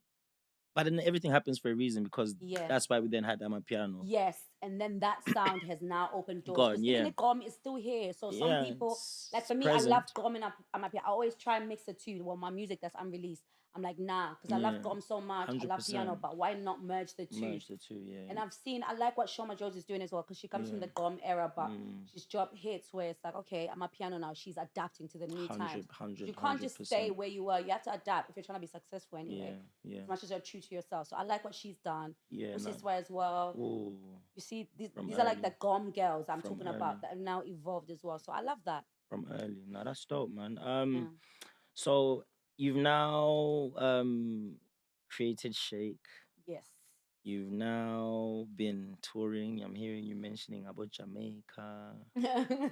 but then everything happens for a reason because yeah. that's why we then had Amapiano. Yes, and then that sound has now opened doors Gone, because even yeah, the gom is still here. So some yeah, people, like it's for me, I love present. gom and I'm happy. I always try and mix the two. Well, my music that's unreleased, I'm like nah, because I love Yeah, gom so much. I hundred love piano, percent. but why not merge the two? Merge the two. Yeah, And I've seen, I like what Shoma Jones is doing as well because she comes from yeah, the gom era, but mm, she's dropped hits where it's like, okay, I'm a piano now. She's adapting to the new times. hundred, hundred, You can't hundred just stay percent. where you were. You have to adapt if you're trying to be successful anyway, Yeah, yeah, as much as you're true to yourself. So I like what she's done. yeah. This No, is why as well. oh, You see, from these are like early, the gom girls I'm from talking early, about that have now evolved as well. So I love that. from early. No, that's dope, man. Yeah. So you've now created Shake. Yes. You've now been touring. I'm hearing you mentioning about Jamaica,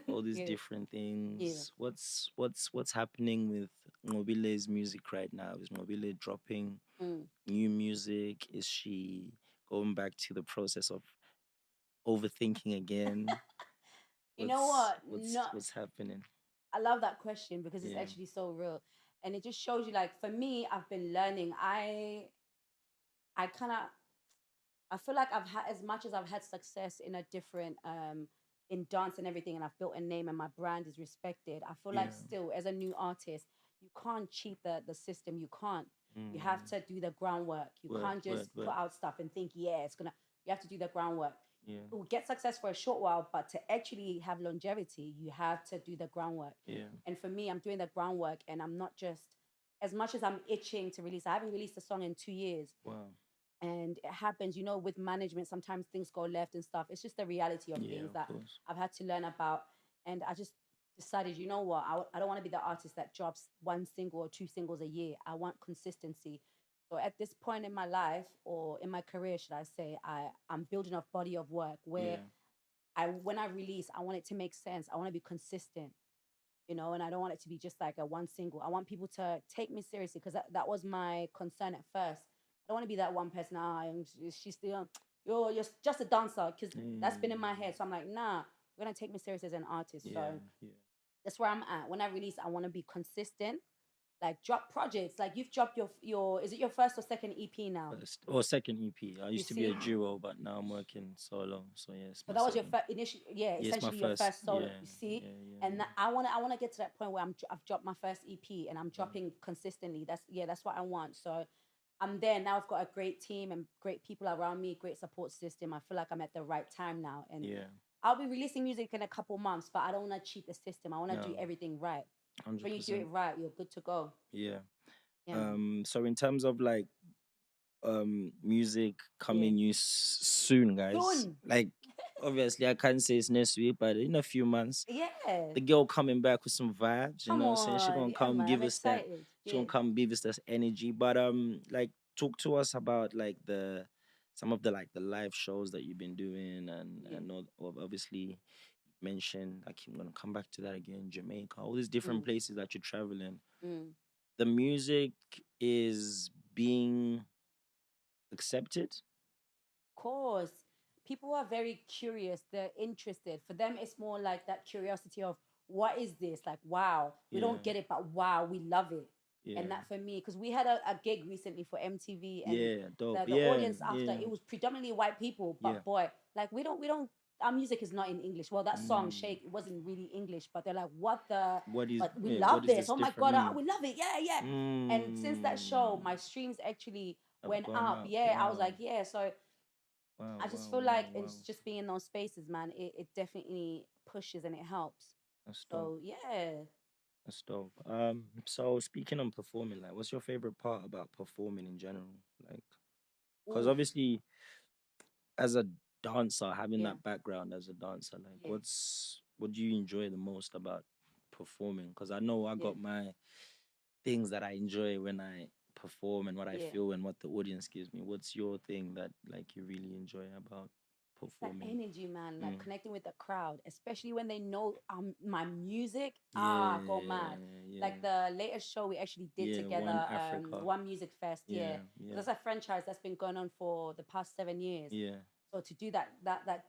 all these Yeah. different Yeah. things. What's happening with Nqobile's music right now? Is Nqobile dropping Mm. new music? Is she going back to the process of overthinking again? You know what? No, What's happening? I love that question because it's Yeah, actually so real. And it just shows you like for me, I've been learning. I kind of I feel like I've had as much as I've had success in a different in dance and everything and I've built a name and my brand is respected. I feel like yeah. still as a new artist, you can't cheat the system. You can't. You have Mm. to do the groundwork. You Word, can't word, just put word. out stuff and think, yeah, it's gonna you have to do the groundwork. Yeah, You'll get success for a short while, but to actually have longevity, you have to do the groundwork. yeah. And for me, I'm doing the groundwork and I'm not just as much as I'm itching to release. I haven't released a song in 2 years Wow. and it happens, with management, sometimes things go left and stuff. It's just the reality of Yeah, things of that course. I've had to learn about. And I just decided, you know what, I don't want to be the artist that drops one single or two singles a year. I want consistency. So at this point in my life or in my career, should I say, I'm building a body of work where Yeah, when I release, I want it to make sense. I want to be consistent, and I don't want it to be just like a one single. I want people to take me seriously because that was my concern at first. I don't want to be that one person. She's still, you're just a dancer because that's been in my yeah, head. So I'm like, nah, you're gonna take me serious as an artist. So yeah, yeah. that's where I'm at. When I release, I want to be consistent. Like drop projects. Like you've dropped your is it your first or second EP now? First or second EP. I You used to be a see, duo, but now I'm working solo. So yes, so my that was your second. first initial, yeah, Yes, my essentially your first. first solo. Yeah, You see, yeah, yeah, and yeah. I wanna get to that point where I've dropped my first EP and I'm Wow. dropping consistently. That's what I want. So I'm there now. I've got a great team and great people around me, great support system. I feel like I'm at the right time now, and Yeah, I'll be releasing music in a couple months. But I don't want to cheat the system. I want to do no, everything right. hundred When you do it percent. right, you're good to go. Yeah. Yeah, man. So in terms of like music Yeah. coming soon, guys. Soon. Like obviously I can't say it's next week, but in a few months, Yeah. the girl coming back with some vibes, you Come know what I'm saying? She on. gonna Yeah, come man. I'm give us that, excited. she gonna Yeah. come give us that energy. But like talk to us about like the some of the like the live shows that you've been doing, and obviously mentioned, like I'm gonna come back to that again, Jamaica, all these different Mm, places that you're traveling. mm. The music is being accepted. Course, people are very curious. They're interested. For them, it's more like that curiosity of what is this? Like, wow, we Yeah, don't get it, but wow, we love it. And yeah, that for me, because we had a gig recently for MTV, and yeah, dope. the Yeah, audience after, yeah, it was predominantly white people. yeah. But boy, like we don't. Our music is not in English. Well, that song Mm. "Shake" it wasn't really English, but they're like, "What the?" What is But we what love is this. this Oh my different? god, we love it. Yeah, yeah. And since that show, Mm. my streams actually Have went gone up. up. Yeah, I was Wow. like, yeah. So Wow, I just wow, feel wow, like wow. it's just being in those spaces, man. It definitely pushes and it helps. That's dope. So yeah. That's dope. So speaking on performing, like, what's your favorite part about performing in general? Like, because Oof. obviously, as a dancer, having Yeah. that background as a dancer, like, Yeah. what do you enjoy the most about performing? Because I know I Yeah. got my things that I enjoy when I perform and what I Yeah. feel and what the audience gives me. What's your thing that like you really enjoy about It's that performing? energy, man. Like Mm. connecting with the crowd, especially when they know my music. Ah, go Yeah, mad. Like yeah, the latest show we actually did yeah. One together, Africa. One Music Fest. Yeah, Yeah, yeah, that's a franchise that's been going on for the past 7 years. yeah. So to do that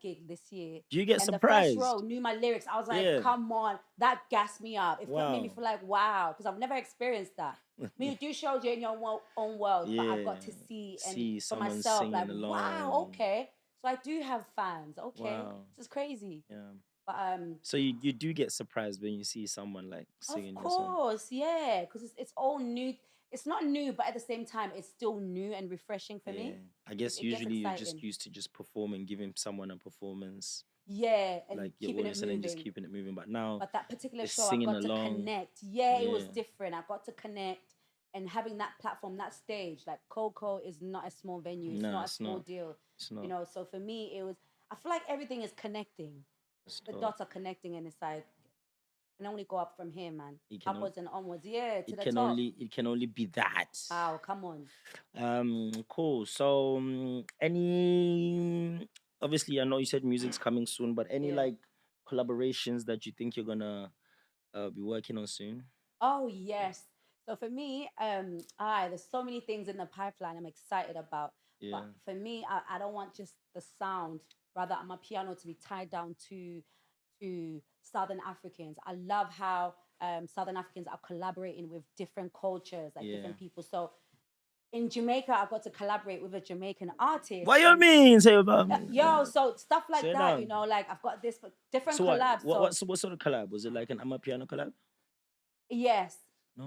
gig this year, Do you get and the first row surprised? knew my lyrics, I was like, Yeah. come on, that gassed me up. Made me Wow. feel like wow, because I've never experienced that. I mean, you do shows you're in your own world, but I Yeah. got to see and See for someone myself, like singing wow, along. okay, so I do have fans. Okay, Wow. this is crazy. Yeah. But So you do get surprised when you see someone like of singing your song. course, yeah, because it's all new. It's not new, but at the same time, it's still new and refreshing for Yeah. me. I guess It gets usually you're just exciting. used to just performing, giving someone a performance, Yeah, and like your keeping it audience, and then just moving. keeping it moving. But now But that particular it's show, I singing got to along. connect. Yeah, it was Yeah. different. I got to connect and having that platform, that stage. Like Coco is not a small venue. It's No, not a it's small not. deal. It's You not. know, so for me, it was. I feel like everything is connecting. It's The dope. dots are connecting, and it's like can only go up from here, man. You can Upwards and onwards. Yeah, to it the can top. only be that. Wow, come on. Cool. So, any obviously, I know you said music's coming soon, but any Yeah. like collaborations that you think you're gonna be working on soon? Oh yes. So for me, there's so many things in the pipeline I'm excited about. But Yeah, for me, I don't want just the sound. Rather, I'm a piano to be tied down to Southern Africans. I love how Southern Africans are collaborating with different cultures, like yeah. different people. So in Jamaica, I got to collaborate with a Jamaican artist, What you and mean? Say about me. yo, so stuff like Say that. down. Like I've got this different So what? collabs. So What sort of collab was it? Like an Amapiano collab? yes,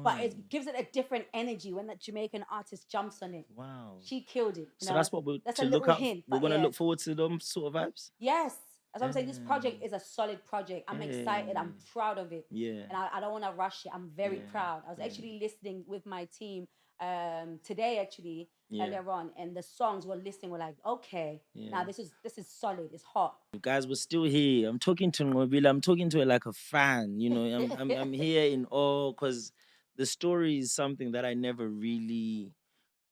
but No. it gives it a different energy when that Jamaican artist jumps on it. Wow. She killed it. So that's what we're That's a to look little out. hint, We're but gonna yeah, look forward to them sort of vibes. yes. As I'm saying, this project Mm. is a solid project. I'm excited. I'm Hey. proud of it, Yeah. and I don't want to rush it. I'm very Yeah. proud. I was Yeah. actually listening with my team today, actually Yeah. earlier on, and the songs we're listening were like, okay, now Yeah. this is solid. It's hot. Guys, we're still here. I'm talking to Nqobile. I'm talking to her like a fan. You know, I'm here in awe because the story is something that I never really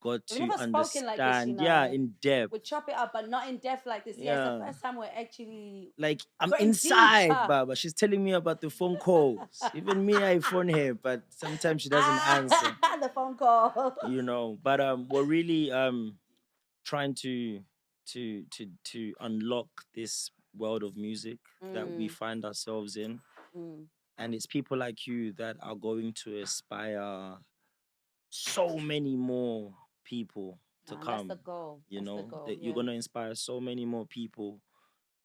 got We've to never spoken like this, understand. Yeah, in depth. We chop it up, but not in depth like this. Yeah, it's the Yeah. first time we're actually Like I'm going inside, deeper. Baba. She's telling me about the phone calls. Even me, I phone her, but sometimes she doesn't answer. The phone call. You know, but we're really trying to unlock this world of music that we Mm, find ourselves in, mm. and it's people like you that are going to inspire so many more people to Man, that's the come. goal. You That's the know goal. that you're Yeah. going to inspire so many more people,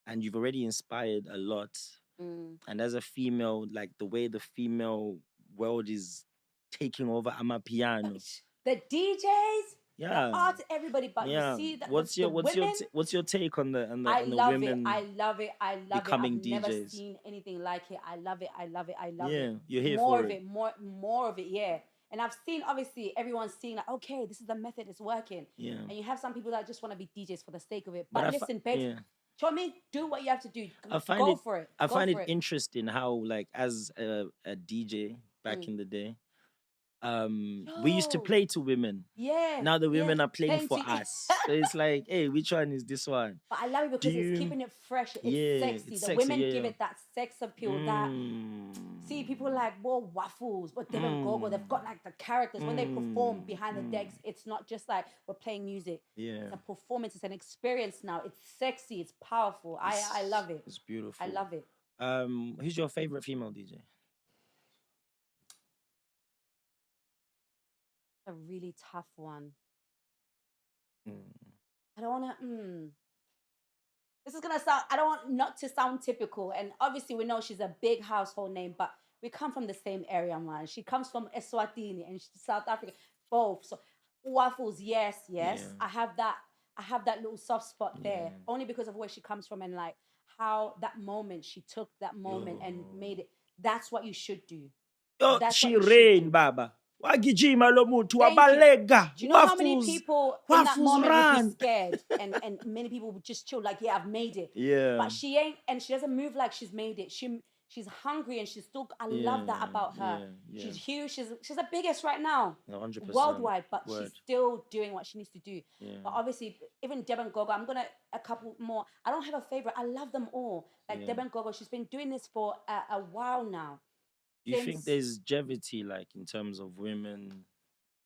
and you've already inspired a lot. Mm. And as a female, like the way the female world is taking over Amapiano. The DJs, the Yeah, art, everybody, but you yeah. see that What's the your women. what's your take on I the love it. women I love it. I love it. becoming I've never DJs? seen anything like it. I love it. I love it. I love it. Yeah, you're here More for of it. it. More of it. Yeah. And I've seen obviously everyone's seeing like, okay, this is the method. It's working. Yeah, And you have some people that just want to be DJs for the sake of it. but But listen, babes, yeah, show me, do what you have to do. I find Go it for it. I Go find it for it. interesting how like as a DJ back Mm, in the day, we used to Yo, play to women. yeah, Now the yeah, women are playing playing for to. us. So it's like, hey, which one is this one? But I love it Do because it's you? keeping it fresh. It's Yeah, sexy. it's The sexy. women Yeah, give yeah. it that sex appeal. That Mm, see people like more waffles, but Devon Gogo. They've mm, got like the characters when they perform mm, behind the mm. decks. It's not just like we're playing music. Yeah, It's a performance. It's an experience now. It's sexy. It's powerful. I it's love it. it's I beautiful. love it. Who's your favorite female DJ? A really tough one. Mm, I don't want to. This is gonna sound. I don't want not to sound typical, and obviously we know she's a big household name, but we come from the same area, man. She comes from Eswatini and she's South Africa, both. So waffles, yes, yes. yeah, I have that. I have that little soft spot there, yeah. only because of where she comes from and like how that moment she took that moment and Yo, made it. That's what you should do. yo, That's what she you should rain, do. baba. Wagijima lo muntu Thank you. wabalega. Do you know how many Waffles, people in that waffles moment would be run. scared and many people would just chill like, yeah, I've made it. Yeah, But she ain't, and she doesn't move like she's made it. She's hungry and she's still. I love that yeah, about her. yeah, yeah. She's huge. She's the biggest right now, 100%. worldwide. But she's Word. still doing what she needs to do. Yeah, But obviously, even Deben Gogo, I'm gonna a couple more. I don't have a favorite. I love them all. Like yeah. Deben Gogo, she's been doing this for a while now. Do you think Since there's longevity, like in terms of women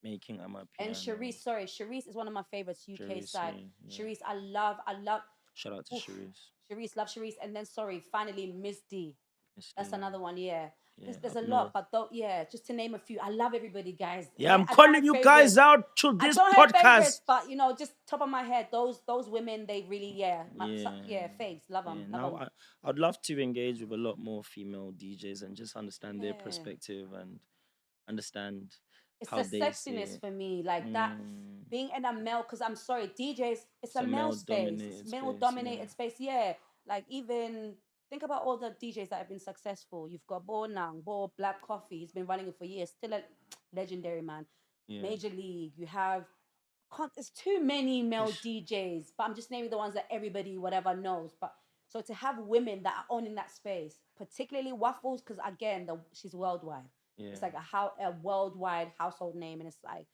making and Amapiano? Charisse is one of my favorites, UK Charisse, side. yeah, yeah. Charisse, I love, Shout out to oof, Charisse. Charisse, love Charisse. And then, sorry, finally, Miss D. Miss That's D, another one, yeah. yeah, There's up a lot, north. but though, yeah, just to name a few. I love everybody, guys. Yeah, I'm I don't have calling you guys favorites. out to I this don't have favorites, podcast. but you know, just top of my head, those women, they really, yeah, Yeah, yeah, faves, love yeah. them, love Now them. I'd love to engage with a lot more female DJs and just understand their Yeah. perspective and understand It's how the they see sexiness it. for me, like that Mm, being in a male. Because I'm sorry, DJs, it's it's a a male male space, it's dominated male space. Yeah, dominated space. Yeah, like even think about all the DJs that have been successful. You've got Bo Nang, Bo Black Coffee. He's been running it for years, still a legendary man. yeah. Major League. You have there's too many male DJs, but I'm just naming the ones that everybody whatever knows. But so to have women that are owning that space, particularly Waffles, because again, she's worldwide. Yeah. It's like a worldwide household name, and it's like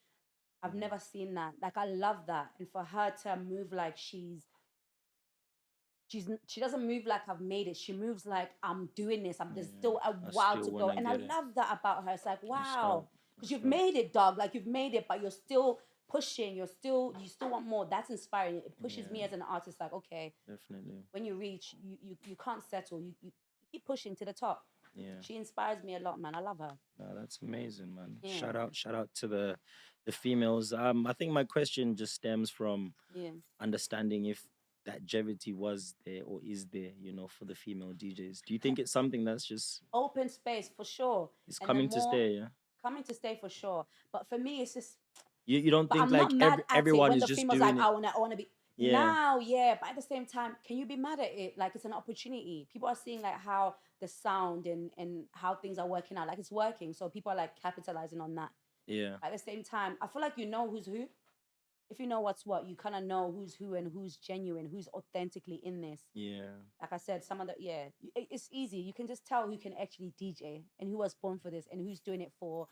I've never seen that. Like I love that, and for her to move like she doesn't move like I've made it. She moves like I'm doing this. There's still a I while still to go, wanna and I get it. love that about her. It's like That's wow, dope. because That's you've dope. made it, dog. Like you've made it, but you're still pushing. You still want more. That's inspiring. It pushes me Yeah, as an artist. Like okay, definitely. when you reach, you can't settle. You keep pushing to the top. Yeah. She inspires me a lot, man. I love her. No, that's amazing, man. Yeah, Shout out to the females. I think my question just stems from yeah. understanding if that longevity was there or is there, for the female DJs. Do you think it's something that's just Open space for sure, it's and the coming to more stay, yeah? coming to stay for sure. But for me, it's just You don't but think I'm not like mad at it everyone when is the just female's like, doing it? I wanna be Yeah. now, yeah. But at the same time, can you be mad at it? Like it's an opportunity. People are seeing like how the sound and how things are working out. Like it's working. So people are like capitalizing on that. Yeah. At the same time, I feel like you know who's who. If you know what's what, you kind of know who's who and who's genuine, who's authentically in this. Yeah. Like I said, some of the it's easy. You can just tell who can actually DJ and who was born for this and who's doing it for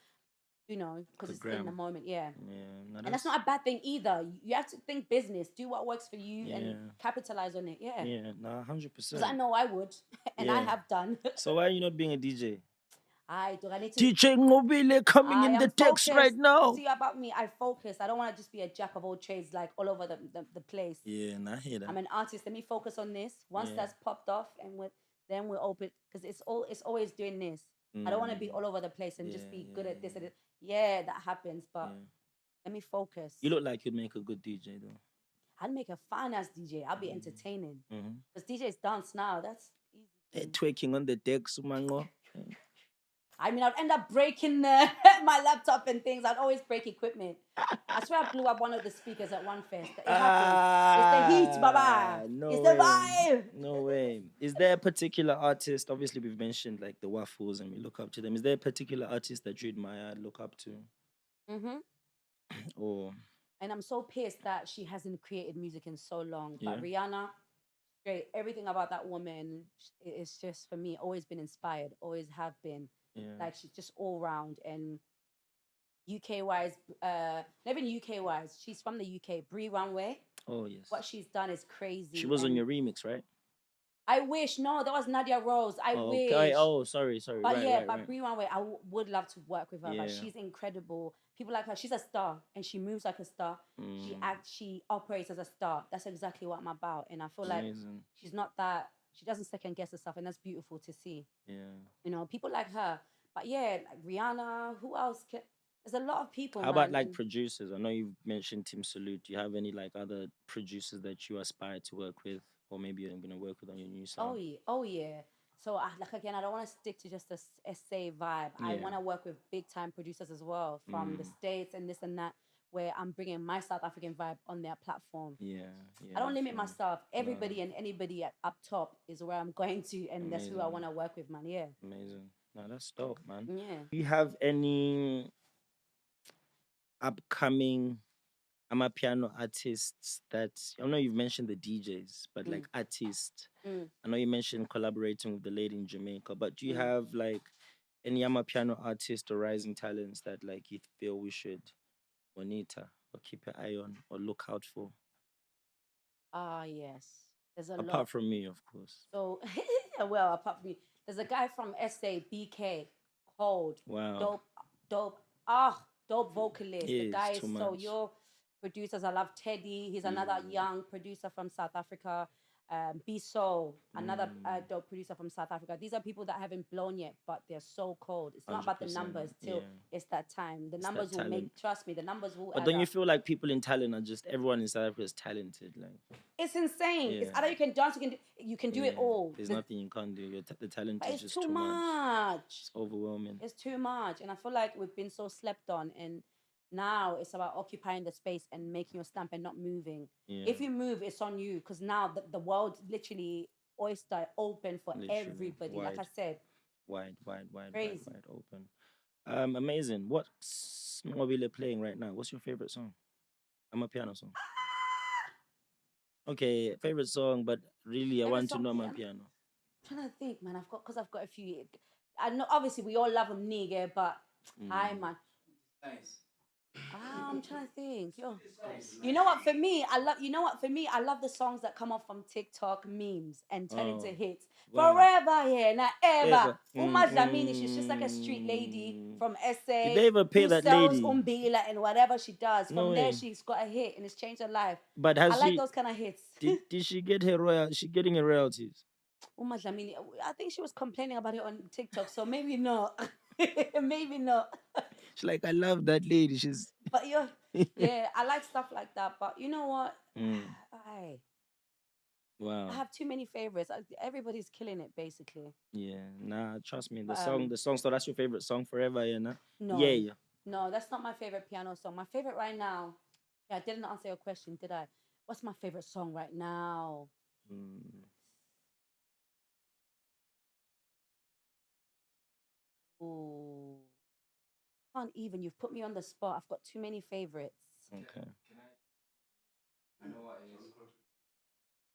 because The it's in the gram. moment. Yeah. Yeah. No, And that's not a bad thing either. You have to think business, do what works for you and yeah. capitalize on it. Yeah. Yeah. No, Because I 100%. know I would. And I Yeah. have done. So why are you not being a DJ? I do. I need to. DJ Nqobile coming I in the am text right focused. now. See about me, I focus. I don't want to just be a jack of all trades like all over the place. Yeah, and I hear that. I'm an artist. Let me focus on this. Once Yeah. that's popped off and then we'll open because it's always doing this. I don't want to be all over the place and just be good at this and it. Yeah, that happens. But Yeah. let me focus. You look like you'd make a good DJ though. I'd make a fine ass DJ. I'll be entertaining. Mm-hmm. Because DJs dance now. That's easy. Twerking on the deck, Sumango. I mean, I'd end up breaking my laptop and things. I'd always break equipment. I swear I blew up one of the speakers at one fest. It happens. It's the heat, baba. No it's way. the vibe. No way. Is there a particular artist? Obviously, we've mentioned like the Waffles and we look up to them. Is there a particular artist that you admire, look up to? Mm-hmm. Or And I'm so pissed that she hasn't created music in so long. But yeah. Rihanna, straight, everything about that woman is just, for me, always been inspired. Always have been. Yeah. Like, she's just all round. And UK wise, not even UK wise. She's from the UK. Bree Runway. Oh yes. What she's done is She crazy. was on your remix, right? I wish. No, that was Nadia Rose. I Oh, wish. okay. Oh, sorry. But Right, yeah, right, but right. Bree Runway, would love to work with her. Yeah. But she's incredible. People like her. She's a star, and she moves like a star. She operates as a star. That's exactly what I'm about. And I feel like Amazing. she's not that. She doesn't second guess herself, and that's beautiful to see. Yeah. You know, people like her. But yeah, like Rihanna. Who else? There's a lot of people. How man. about like producers? I know you've mentioned Tim Salute. Do you have any like other producers that you aspire to work with, or maybe you're gonna work with on your new song? Oh yeah, oh yeah. So like again, I don't want to stick to just a SA vibe. I Yeah. want to work with big time producers as well from the States and this and that, where I'm bringing my South African vibe on their platform. Yeah. I don't limit feel me. myself. Everybody and anybody up top is where I'm going to, and that's who I Amazing. want to work with, man. Yeah. Amazing. No, that's dope, man. Yeah. Do you have any upcoming Amapiano artists that I know you've mentioned the DJs, but like artists? I know you mentioned collaborating with the lady in Jamaica, but do you have like any Amapiano artist or rising talents that like you feel we should monitor or keep an eye on or look out for? Yes. There's a lot. Apart from me, of course. So well, apart from me, there's a guy from SA, BK, Cold. Wow. Dope, dope vocalist. The guy is so your producers. I love Teddy. He's another young producer from South Africa. Be So, another dope producer from South Africa. These are people that haven't blown yet, but they're so cold. It's not about the numbers till it's that time. The numbers will make, trust me, the numbers will. But don't you feel like people in talent are just everyone in South Africa is talented? Like it's insane. It's either you can dance, you can do it all. There's nothing you can't do. The talent but is just too much. It's overwhelming. It's too much, and I feel like we've been so slept on, and now it's about occupying the space and making your stamp and not moving. If you move, it's on you, because now the world's literally oyster open for everybody. Wide. Like I said, wide crazy. Open. Amazing. What's Nqobile playing right now? What's your favorite song? Amapiano song. Okay, favorite song, but really I want to know Amapiano. I'm trying to think, man. I've got a few. I know obviously we all love them, nigga, but hi, man. Nice. I'm trying to think. You know what? For me, I love the songs that come off from TikTok memes and turn into hits. Wow. Forever, yeah, not ever. Uma Dlamini, she's just like a street lady from SA. Did they ever pay that lady? Nqobile and whatever she does. From there, she's got a hit and it's changed her life. But I like those kind of hits. Did she get her royalties? She getting her royalties? Uma Dlamini, I think she was complaining about it on TikTok, so maybe not. Maybe not. She's like, I love that lady. But yeah, I like stuff like that. But you know what? Wow. I have too many favorites. Everybody's killing it, basically. Yeah, nah, trust me. The song. So that's your favorite song forever, yeah? Nah? No. Yeah. No, that's not my favorite piano song. My favorite right now. Yeah, I didn't answer your question, did I? What's my favorite song right now? Ooh. Can't even. You've put me on the spot. I've got too many favorites. Okay. I know what it is.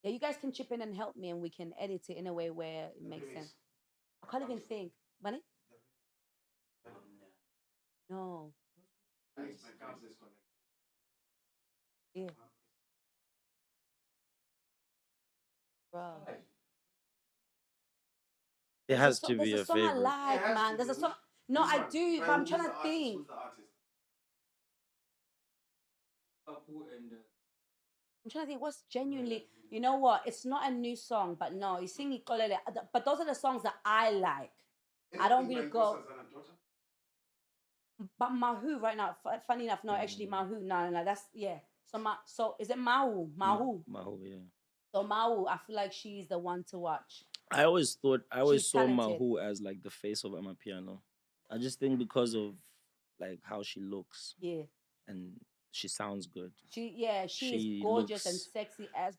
Yeah, you guys can chip in and help me, and we can edit it in a way where it makes sense. I can't even think. Bunny? No. Yeah. Bro. It has to be a a song favorite. I like, man. There's a song. No, I do, but I'm trying to think. I'm trying to think what's genuinely. You know what? It's not a new song, but no, you sing Nqobile. But those are the songs that I like. I don't really go. But Mahu right now, funny enough, no, actually Mahu, no, that's So is it Mahu? Mahu, yeah. So Mahu, I feel like she's the one to watch. I always saw Mahu as like the face of Amapiano. I just think because of like how she looks. Yeah. And she sounds good. She's gorgeous and sexy as.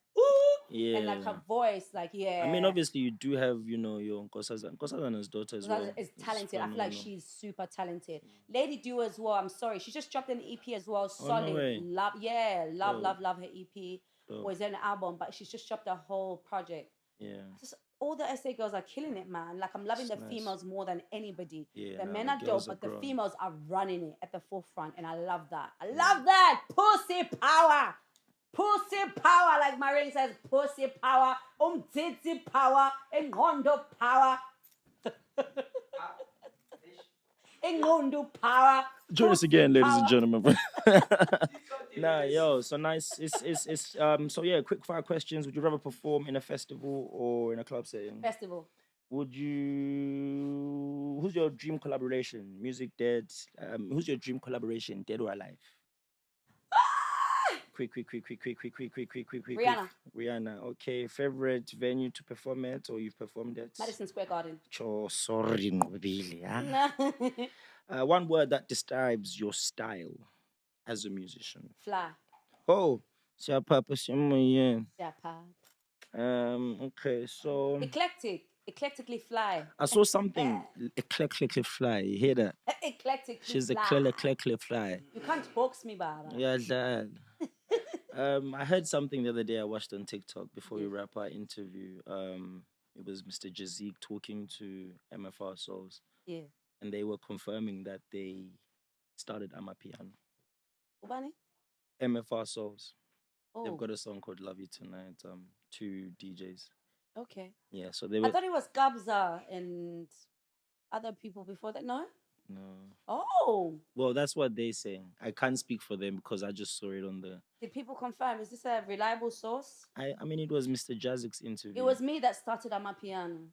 Yeah. And like her voice, like I mean, obviously you do have, your Nkosazana's daughter as well. Is talented. I feel like she's super talented. Lady Do as well. I'm sorry, she just dropped an EP as well. Solid. No Love her EP. Was an album, but she's just dropped a whole project. Yeah. all the SA girls are killing it, man. Like I'm loving the Nice. females more than anybody. Yeah, The no, men the are dope, girls are but the growing. females are running it at the forefront, and I love that. I love that pussy power. Pussy power, like Maureen says, pussy power, titty power, Nqondo power. Nqondo power. Join us pussy again, ladies and power. gentlemen. Nah, yo, so nice. It's so yeah, quick fire questions. Would you rather perform in a festival or in a club setting? Festival. Would you? Who's your dream collaboration? Music dead. Who's your dream collaboration? Dead or alive? Quick. Rihanna. Rihanna. Okay. Favorite venue to perform at, or you've performed at? Madison Square Garden. Sorry, Nqobile, huh? One word that describes your style as a musician. Fly. Oh, yeah. Japan. Okay, so Eclectic. Eclectically fly. I saw something. Eclectically fly. You hear that? Eclectically She's fly. eclectically fly. You can't box me, Baba. Yeah, that. I heard something the other day I watched on TikTok before we wrap our interview. It was Mr. Jazik talking to MFR Souls. Yeah. And they were confirming that they started Amapiano. Ubani? MFR Souls. Oh. They've got a song called Love You Tonight. 2 DJs. Okay. Yeah, so they were. I thought it was Gabza and other people before that. No? No. Oh. Well, that's what they're saying. I can't speak for them because I just saw it on the. Did people confirm? Is this a reliable source? I mean, it was Mr. Jazik's interview. It was me that started Amapiano.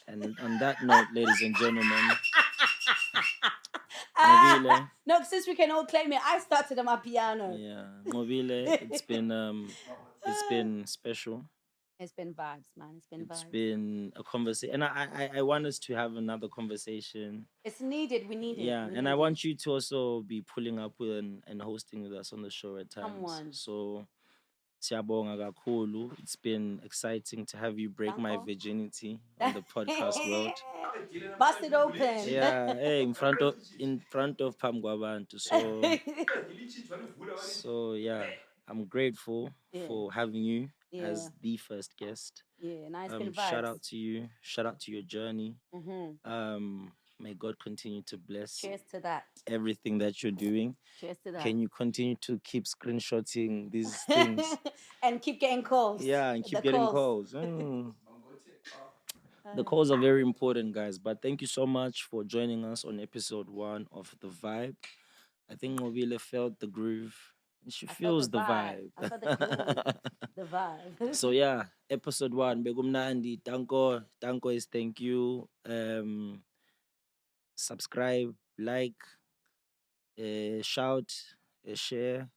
And on that note, ladies and gentlemen, Nqobile. No, since we can all claim it, I started Amapiano. Yeah, Nqobile. It's been special. It's been vibes, man. It's been vibes. It's been a conversation, and I want us to have another conversation. It's needed. We need it. Yeah, and I want you to also be pulling up with and hosting with us on the show at times. Come on. So, siyabonga kakhulu. It's been exciting to have you break my Danko. virginity on the podcast world. Bust it open. Yeah, hey, in front of Pamgwabantu. So yeah, I'm grateful for having you as the first guest. Yeah, nice. Been vibes. Shout out to you. Shout out to your journey. Mm-hmm. May God continue to bless. Cheers to that. Everything that you're doing. Cheers to that. Can you continue to keep screenshotting these things? And keep getting calls. Yeah, and keep getting calls. The calls are very important, guys. But thank you so much for joining us on episode 1 of The Vibe. I think Nqobile felt the groove. She feels the vibe. I felt the groove. The vibe. So yeah, episode 1. Begumnandi. Danko is thank you. Subscribe, like, shout, share,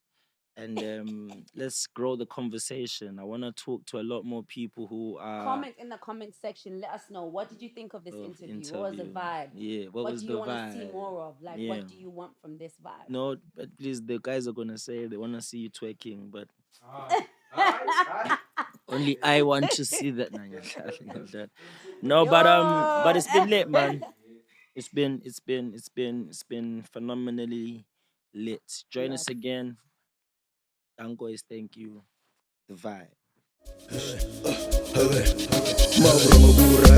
and let's grow the conversation. I want to talk to a lot more people who are. Comment in the comment section. Let us know, what did you think of this interview? What was the vibe? Yeah, what was do the you vibe? want to see more of? Like, what do you want from this vibe? No, but please, the guys are gonna say they want to see you twerking, but only I want to see that. No, but it's been lit, man. It's been phenomenally lit. Join us again. Danko is thank you. The vibe. Mabura mabura,